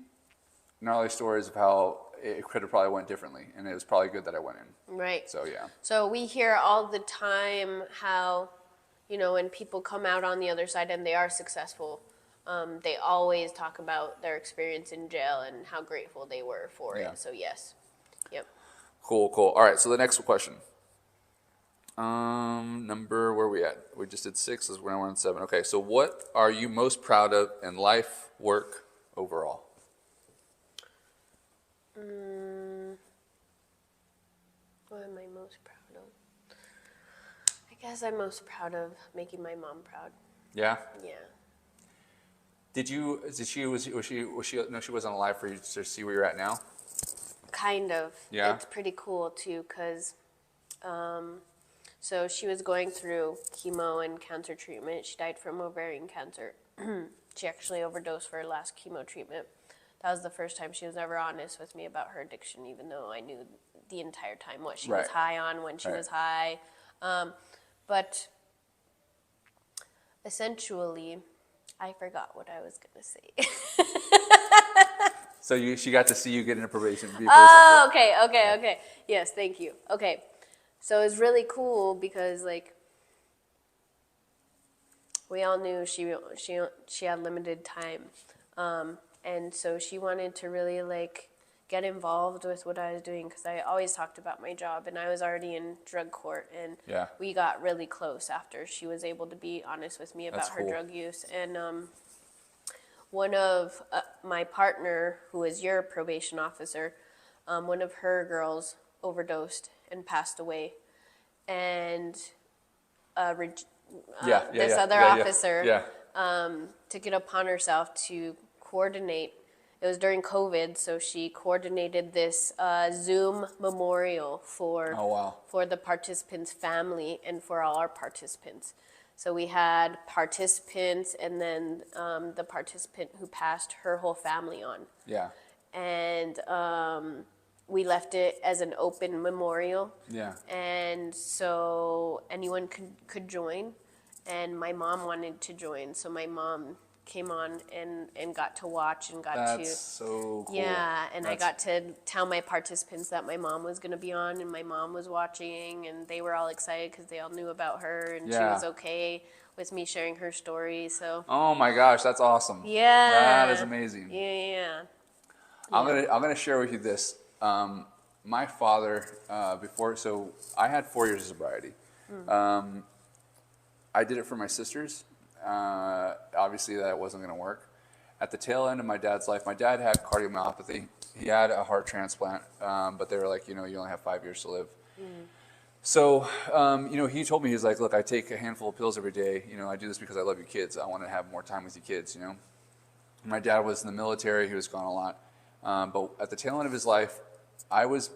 gnarly stories of how it could have probably went differently, and it was probably good that I went in. Right. So yeah. So we hear all the time how, when people come out on the other side and they are successful, they always talk about their experience in jail and how grateful they were for Yeah. it. So yes. Yep. Cool. All right, so the next question. Number, where are we at? We just did 6, this is when I went on 7. Okay, so what are you most proud of in life, work, overall? What am I most proud of? I guess I'm most proud of making my mom proud. Yeah? Yeah. No, she wasn't alive for you to see where you're at now? Kind of. Yeah? It's pretty cool too, because so she was going through chemo and cancer treatment. She died from ovarian cancer. She actually overdosed for her last chemo treatment. That was the first time she was ever honest with me about her addiction, even though I knew the entire time what she was Right. high on, when she Right. was high. But essentially, I forgot what I was going to say. So she got to see you get into probation. Be Oh, okay. Yes, thank you. Okay. So it was really cool because, we all knew she had limited time. And so she wanted to really, get involved with what I was doing, because I always talked about my job, and I was already in drug court, and Yeah. we got really close after she was able to be honest with me about That's her cool. drug use. And one of my partner, who is your probation officer, one of her girls overdosed and passed away, and this other officer took it upon herself to coordinate. It was during COVID, so she coordinated this Zoom memorial for Oh, wow. for the participants' family and for all our participants. So we had participants, and then the participant who passed, her whole family on. Yeah. And we left it as an open memorial. Yeah. And so anyone could join. And my mom wanted to join, so my mom came on and got to watch and got to. That's so cool. Yeah, and I got to tell my participants that my mom was going to be on, and my mom was watching, and they were all excited because they all knew about her, and she Yeah. was okay with me sharing her story. So Oh my gosh, that's awesome. yeah, That is amazing. Yeah. I'm gonna share with you this. My father, so I had 4 years of sobriety. I did it for my sisters. Obviously, that wasn't going to work. At the tail end of my dad's life, my dad had cardiomyopathy. He had a heart transplant, but they were like, you only have 5 years to live. So, he told me, he's like, look, I take a handful of pills every day. I do this because I love you kids. I want to have more time with you kids, My dad was in the military. He was gone a lot. But at the tail end of his life, I was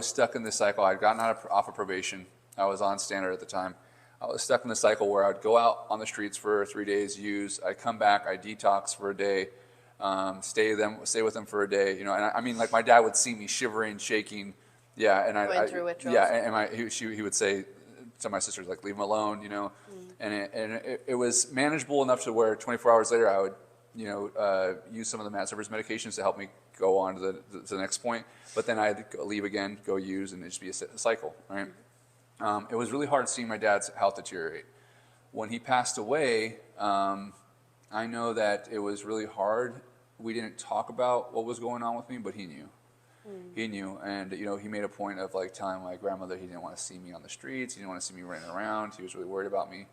stuck in this cycle. I'd gotten off of probation. I was on standard at the time. I was stuck in the cycle where I'd go out on the streets for 3 days, I'd come back, I'd detox for a day, stay with them for a day, and I mean, like, my dad would see me shivering, shaking, and Going through withdrawals. he would say to my sisters, like, leave him alone, and it was manageable enough to where 24 hours later I would, use some of the Matt Severs medications to help me go on to the next point, but then I'd leave again, go use, and it'd just be a cycle, right? It was really hard seeing my dad's health deteriorate. When he passed away, I know that it was really hard. We didn't talk about what was going on with me, but he knew. He knew, and he made a point of telling my grandmother he didn't want to see me on the streets. He didn't want to see me running around. He was really worried about me.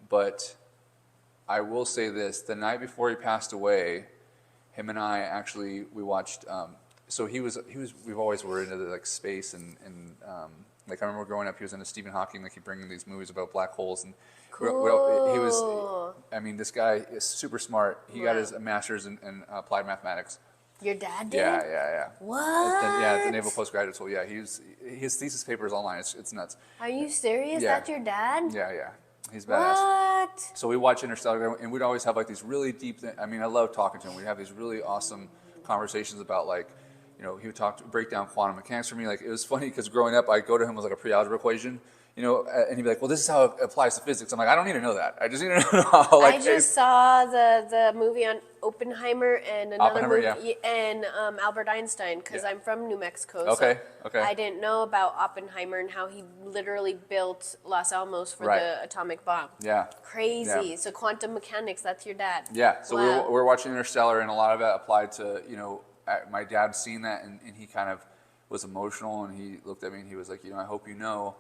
But I will say this: the night before he passed away, him and I we watched. So we've always were into space and I remember growing up, he was into Stephen Hawking, he'd bring in these movies about black holes, and Cool. this guy is super smart. He got Wow. his master's in applied mathematics. Your dad did? Yeah. What? At the Naval Postgraduate School. Yeah, his thesis paper is online. It's nuts. Are you serious? Yeah. That's your dad? Yeah. He's badass. What? So we watch Interstellar, and we'd always have these really deep. I love talking to him. We'd have these really awesome conversations about he would break down quantum mechanics for me. Like, it was funny because growing up, I'd go to him with like a pre-algebra equation, and he'd be like, well, this is how it applies to physics. I'm like, I don't need to know that. I just need to know how, like, I just saw the movie on Oppenheimer and another Oppenheimer, movie and Albert Einstein because Yeah. I'm from New Mexico. Okay, so okay. I didn't know about Oppenheimer and how he literally built Los Alamos for Right. the atomic bomb. Yeah. Crazy. Yeah. So quantum mechanics, that's your dad. Yeah, so Wow. we were watching Interstellar, and a lot of that applied to, my dad seeing that, and he kind of was emotional, and he looked at me and he was like, I hope you know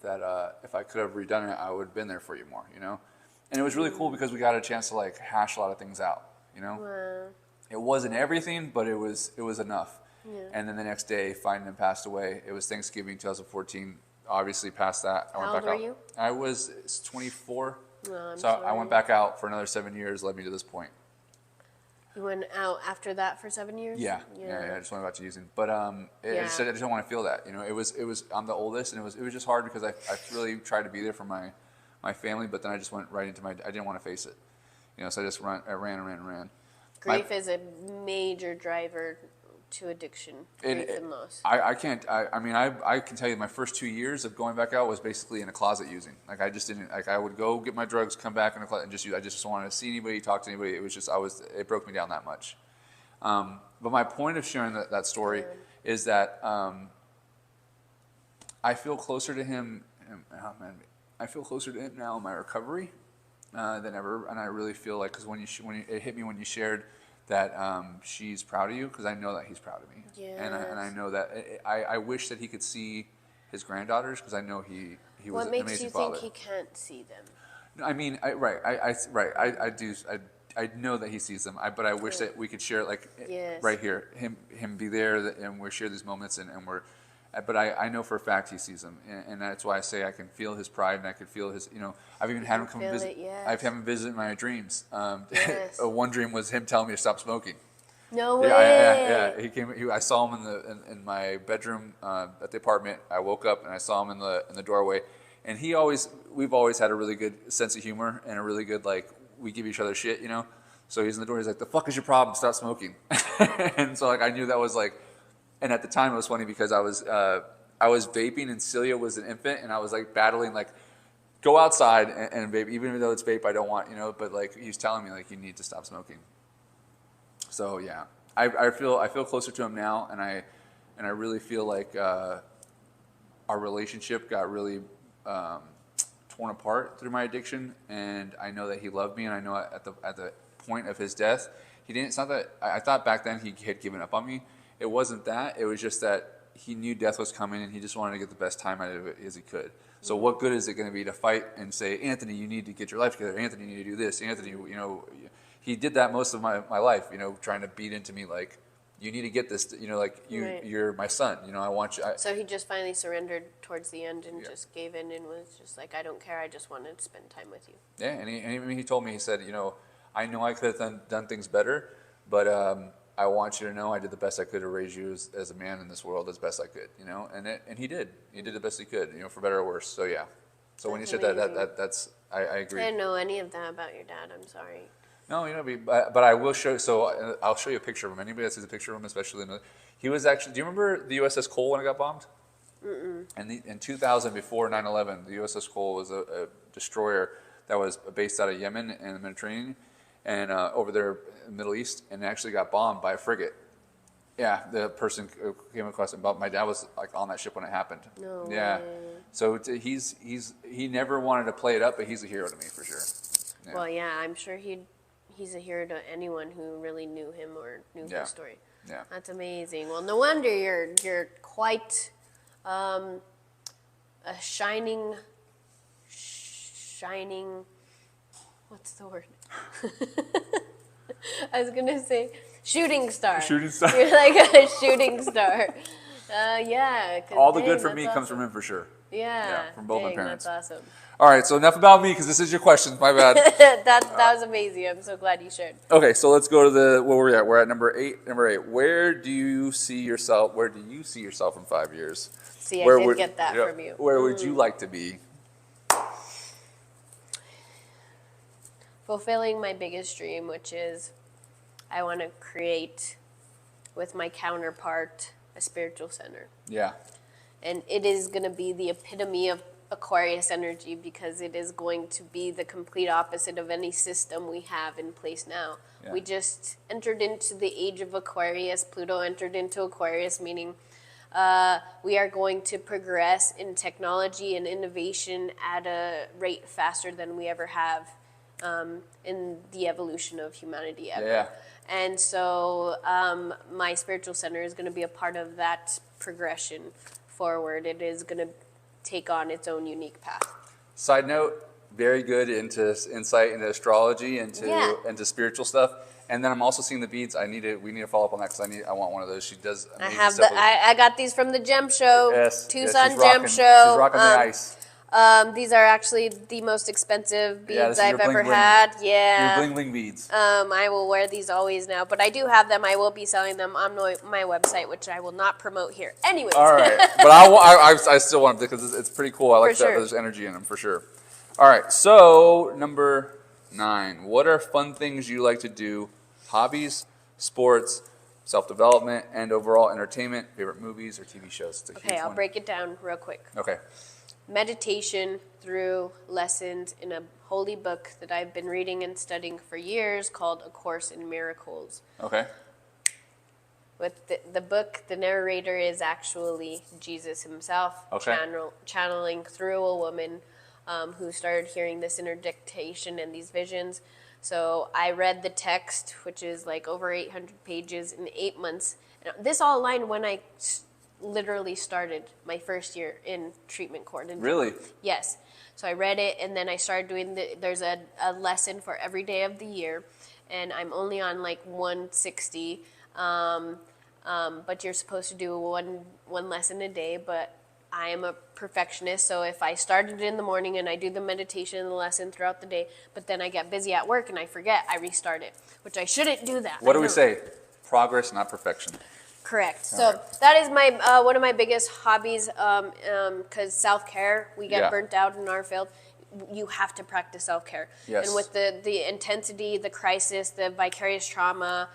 that if I could have redone it, I would have been there for you more, And it was really cool because we got a chance to like hash a lot of things out, Wow. It wasn't everything, but it was enough. Yeah. And then the next day, finding him passed away. It was Thanksgiving 2014. Obviously, past that, I went How back old were out. you? I was 24. Oh, I'm So I sorry. went back out for another 7 years, led me to this point. You went out after that for 7 years? Yeah. I just went back to using. But I Yeah. just don't want to feel that. It was I'm the oldest, and it was just hard because I really tried to be there for my family, but then I just went right into I didn't want to face it. So I just ran. Grief is a major driver to addiction. Grief and loss. I can't. I can tell you my first 2 years of going back out was basically in a closet using. Like, I just didn't. Like, I would go get my drugs, come back in a closet, and just use. I just wanted to see anybody, talk to anybody. It was just it broke me down that much. But my point of sharing that story is that I feel closer to him. Oh man, I feel closer to him now in my recovery than ever, and I really feel like because when it hit me when you shared that she's proud of you, because I know that he's proud of me, and I know that I wish that he could see his granddaughters, because I know he was What an amazing makes you father. think he can't see them? I mean, I do. I know that he sees them, but I wish that we could share, like, Yes. right here, him be there, and we share these moments, and we're. But I know for a fact he sees them, and that's why I say I can feel his pride, and I can feel his. I've even had him come feel visit. it, yes. I've had him visit in my dreams. Yes. One dream was him telling me to stop smoking. No way. Yeah. He came. I saw him in my bedroom at the apartment. I woke up and I saw him in the doorway, and we've always had a really good sense of humor and a really good, like, we give each other shit, So he's in the door. He's like, "The fuck is your problem? Stop smoking." And so, like, I knew that was like, and at the time it was funny because I was vaping and Celia was an infant, and I was like battling, like, go outside and vape, even though it's vape I don't want, But like, he's telling me, like, you need to stop smoking. So yeah, I feel closer to him now, and I really feel like our relationship got really torn apart through my addiction, and I know that he loved me, and I know at the point of his death, he didn't. It's not that I thought back then he had given up on me. It wasn't that. It was just that he knew death was coming, and he just wanted to get the best time out of it as he could. So what good is it going to be to fight and say, Anthony, you need to get your life together. Anthony, you need to do this. Anthony, he did that most of my life, trying to beat into me, like, you need to get this, like, Right. you're my son, I want you. So he just finally surrendered towards the end and just gave in and was just like, I don't care, I just want to spend time with you. Yeah, and he told me, he said, I know I could have done things better, but I want you to know I did the best I could to raise you as a man in this world as best I could, and he did the best he could, for better or worse. So yeah, so when you That's said that, amazing. that's I agree. I didn't know any of that about your dad, I'm sorry. No, but I will show. So I'll show you a picture of him. Anybody that sees a picture of him, especially he was actually. Do you remember the USS Cole when it got bombed? And in 2000, before 9/11, the USS Cole was a destroyer that was based out of Yemen and the Mediterranean, and over there in the Middle East, and it actually got bombed by a frigate. Yeah, the person came across it. But my dad was like on that ship when it happened. No Yeah, way. so he never wanted to play it up, but he's a hero to me for sure. Yeah. Well, yeah, I'm sure he's a hero to anyone who really knew him or knew Yeah. his story. Yeah. That's amazing. Well, no wonder you're quite a shining. What's the word? I was gonna say shooting star. Shooting star. You're like a shooting star. Yeah. 'Cause All the dang, good from me that's comes from awesome. him for sure. Yeah. from both my dang, parents. That's awesome. All right, so enough about me because this is your questions. My bad. that was amazing. I'm so glad you shared. Okay, so let's go to where we're at. We're at number 8. Number 8. Where do you see yourself in 5 years? See, I Where did get that from you. Where would you like to be? Fulfilling my biggest dream, which is I want to create with my counterpart, a spiritual center. Yeah. And it is going to be the epitome of Aquarius energy because it is going to be the complete opposite of any system we have in place now. Yeah. We just entered into the age of Aquarius. Pluto entered into Aquarius, meaning we are going to progress in technology and innovation at a rate faster than we ever have in the evolution of humanity ever. Yeah. And so my spiritual center is going to be a part of that progression forward. It is going to take on its own unique path. Side note, very good into insight into astrology, into spiritual stuff. And then I'm also seeing the beads. We need to follow up on that because I want one of those. She does amazing stuff. I got these from the Gem Show. Yes, Tucson she's Gem rocking, Show. She's rocking the ice. These are actually the most expensive beads this is I've your ever bling bling. had. Yeah. Your bling bling beads. I will wear these always now, but I do have them. I will be selling them on my website, which I will not promote here. Anyways. All right, but I still want them because it's pretty cool. I like that sure. there's energy in them for sure. All right, so number 9. What are fun things you like to do? Hobbies, sports, self-development, and overall entertainment. Favorite movies or TV shows? It's a Okay, huge I'll one. break it down real quick. Okay. Meditation through lessons in a holy book that I've been reading and studying for years called A Course in Miracles. Okay. With the book, the narrator is actually Jesus himself, Okay. channeling through a woman who started hearing this inner dictation and these visions. So I read the text, which is like over 800 pages in 8 months. And this all aligned when I literally started my first year in treatment court. Really? Yes. So I read it, and then I started doing there's a lesson for every day of the year, and I'm only on like 160. But you're supposed to do one lesson a day, but I am a perfectionist, so if I started in the morning and I do the meditation and the lesson throughout the day, but then I get busy at work and I forget, I restart it, which I shouldn't do that. What do I we know. say? Progress, not perfection. Correct. So that is my one of my biggest hobbies, because self-care, we get Yeah. burnt out in our field. You have to practice self-care. Yes. And with the intensity, the crisis, the vicarious trauma,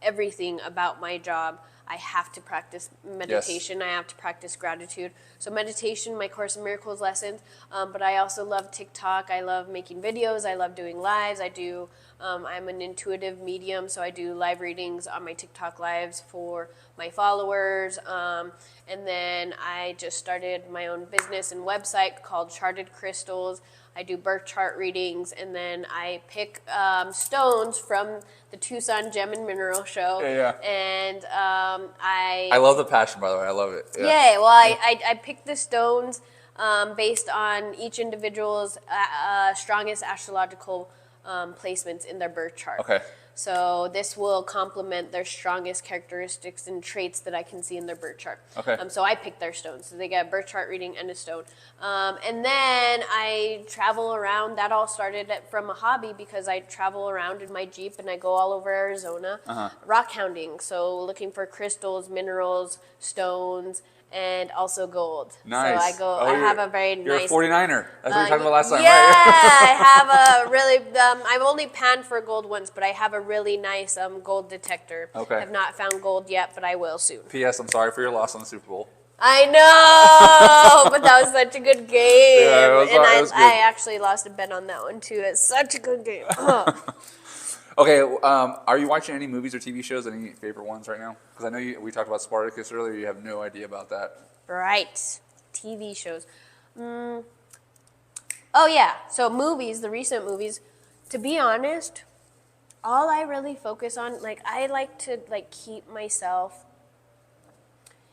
everything about my job, I have to practice meditation. Yes. I have to practice gratitude. So meditation, my Course in Miracles lessons, but I also love TikTok. I love making videos. I love doing lives. I'm an intuitive medium, so I do live readings on my TikTok lives for my followers. And then I just started my own business and website called Charted Crystals. I do birth chart readings, and then I pick stones from the Tucson Gem and Mineral Show. Yeah. And I love the passion, by the way. I love it. yeah, well, I pick the stones based on each individual's strongest astrological placements in their birth chart. Okay. So this will complement their strongest characteristics and traits that I can see in their birth chart. Okay. So I pick their stones. So they get a birth chart reading and a stone. And then I travel around. That all started from a hobby because I travel around in my Jeep and I go all over Arizona rock hounding. So looking for crystals, minerals, stones, and also gold. Nice. So I have a very You're nice... a 49er. That's what we talked about last time, yeah, right? I have a really. I've only panned for gold once, but I have a really nice gold detector. Okay. Have not found gold yet, but I will soon. P.S. I'm sorry for your loss on the Super Bowl. I know, but that was such a good game. Yeah, it was good. I actually lost a bet on that one too. It's such a good game. Okay, are you watching any movies or TV shows? Any favorite ones right now? Because I know we talked about Spartacus earlier. You have no idea about that. Right, TV shows. Oh yeah, so movies, the recent movies. To be honest, all I really focus on, I like to keep myself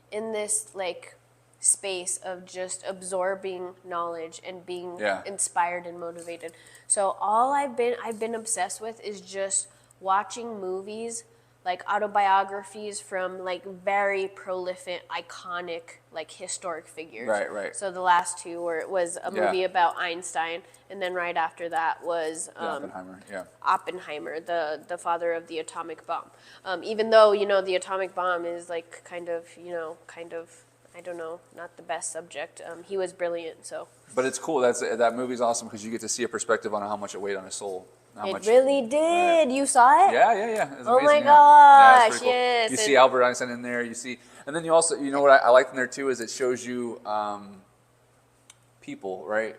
in this space of just absorbing knowledge and being inspired and motivated. So all I've been obsessed with is just watching movies, autobiographies from very prolific, iconic, historic figures. Right. So the last two was a movie about Einstein, and then right after that was Oppenheimer. Yeah. Oppenheimer, the father of the atomic bomb. Even though the atomic bomb is kind of I don't know, not the best subject. He was brilliant, so. But it's cool. That movie's awesome because you get to see a perspective on how much it weighed on his soul. It really did. Right. You saw it? Yeah. It's Oh amazing, my yeah. gosh, It's pretty cool. yes. You see Albert Einstein in there. You see, and then you also, you know what I like in there too is it shows you people, right?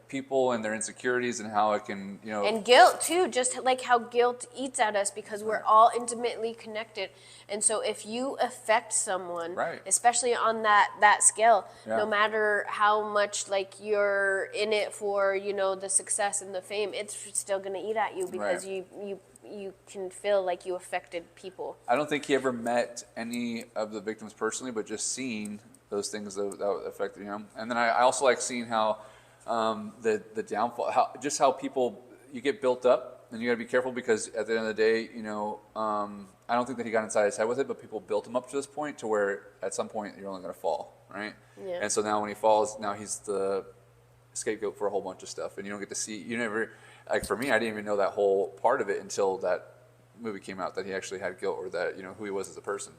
People and their insecurities and how it can, you know. And guilt too, just like how guilt eats at us because we're all intimately connected. And so if you affect someone, Right. especially on that scale, Yeah. no matter how much like you're in it for, you know, the success and the fame, it's still gonna eat at you because Right. you can feel like you affected people. I don't think he ever met any of the victims personally, but just seeing those things that affected him. And then I also like seeing how the downfall, how people, you get built up, and you got to be careful because at the end of the day, you know, I don't think that he got inside his head with it, but people built him up to this point to where at some point you're only going to fall, right? Yeah. And so now when he falls, now he's the scapegoat for a whole bunch of stuff, and you don't get to see, you never, like for me, I didn't even know that whole part of it until that movie came out, that he actually had guilt, or that, you know, who he was as a person.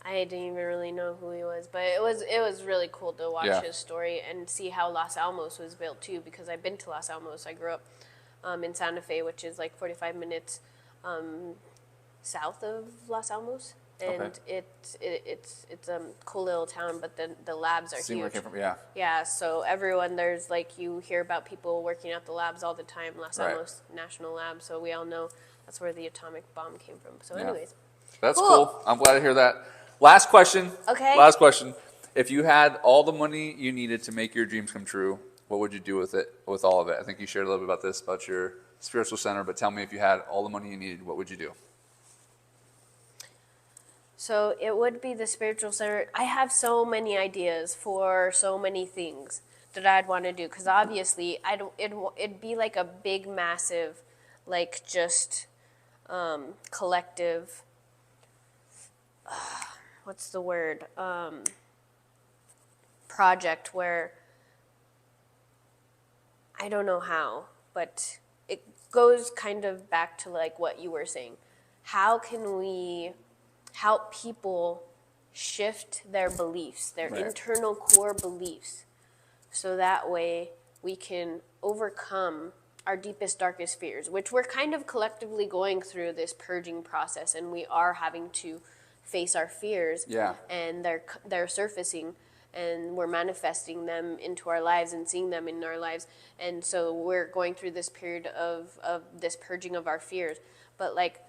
I didn't even really know who he was, but it was really cool to watch Yeah. his story and see how Los Alamos was built too. Because I've been to Los Alamos. I grew up in Santa Fe, which is like 45 minutes south of Los Alamos, and Okay. it's a cool little town. But the labs are See where it huge. came from, yeah. Yeah, so everyone there's like you hear about people working at the labs all the time. Los Right. Alamos National Lab, so we all know that's where the atomic bomb came from. So, Yeah. anyways. That's Cool. cool. I'm glad to hear that. Last question. Okay. Last question. If you had all the money you needed to make your dreams come true, what would you do with it, with all of it? I think you shared a little bit about this, about your spiritual center, but tell me, if you had all the money you needed, what would you do? So it would be the spiritual center. I have so many ideas for so many things that I'd want to do because obviously it'd be like a big, massive, like just collective. What's the word? Project where I don't know how, but it goes kind of back to like what you were saying. How can we help people shift their beliefs, their Right. internal core beliefs, so that way we can overcome our deepest, darkest fears, which we're kind of collectively going through this purging process, and we are having to face our fears, Yeah. and they're surfacing, and we're manifesting them into our lives and seeing them in our lives, and so we're going through this period of this purging of our fears. But like,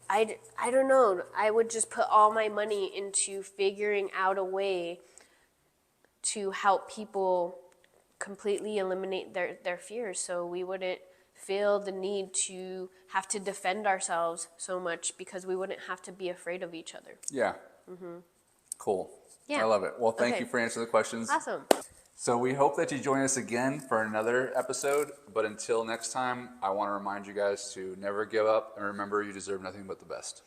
I don't know, I would just put all my money into figuring out a way to help people completely eliminate their fears, so we wouldn't feel the need to have to defend ourselves so much, because we wouldn't have to be afraid of each other. Yeah. Cool. Yeah. I love it. Well, thank Okay. you for answering the questions. Awesome. So we hope that you join us again for another episode. But until next time, I want to remind you guys to never give up, and remember, you deserve nothing but the best.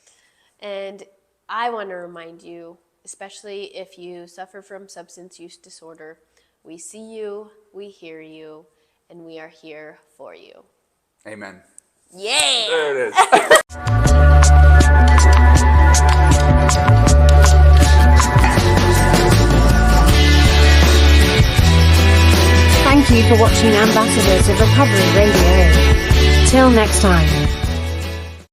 And I want to remind you, especially if you suffer from substance use disorder, we see you, we hear you, and we are here for you. Amen. Yeah! There it is. Thank you for watching Ambassadors of Recovery Radio. Till next time.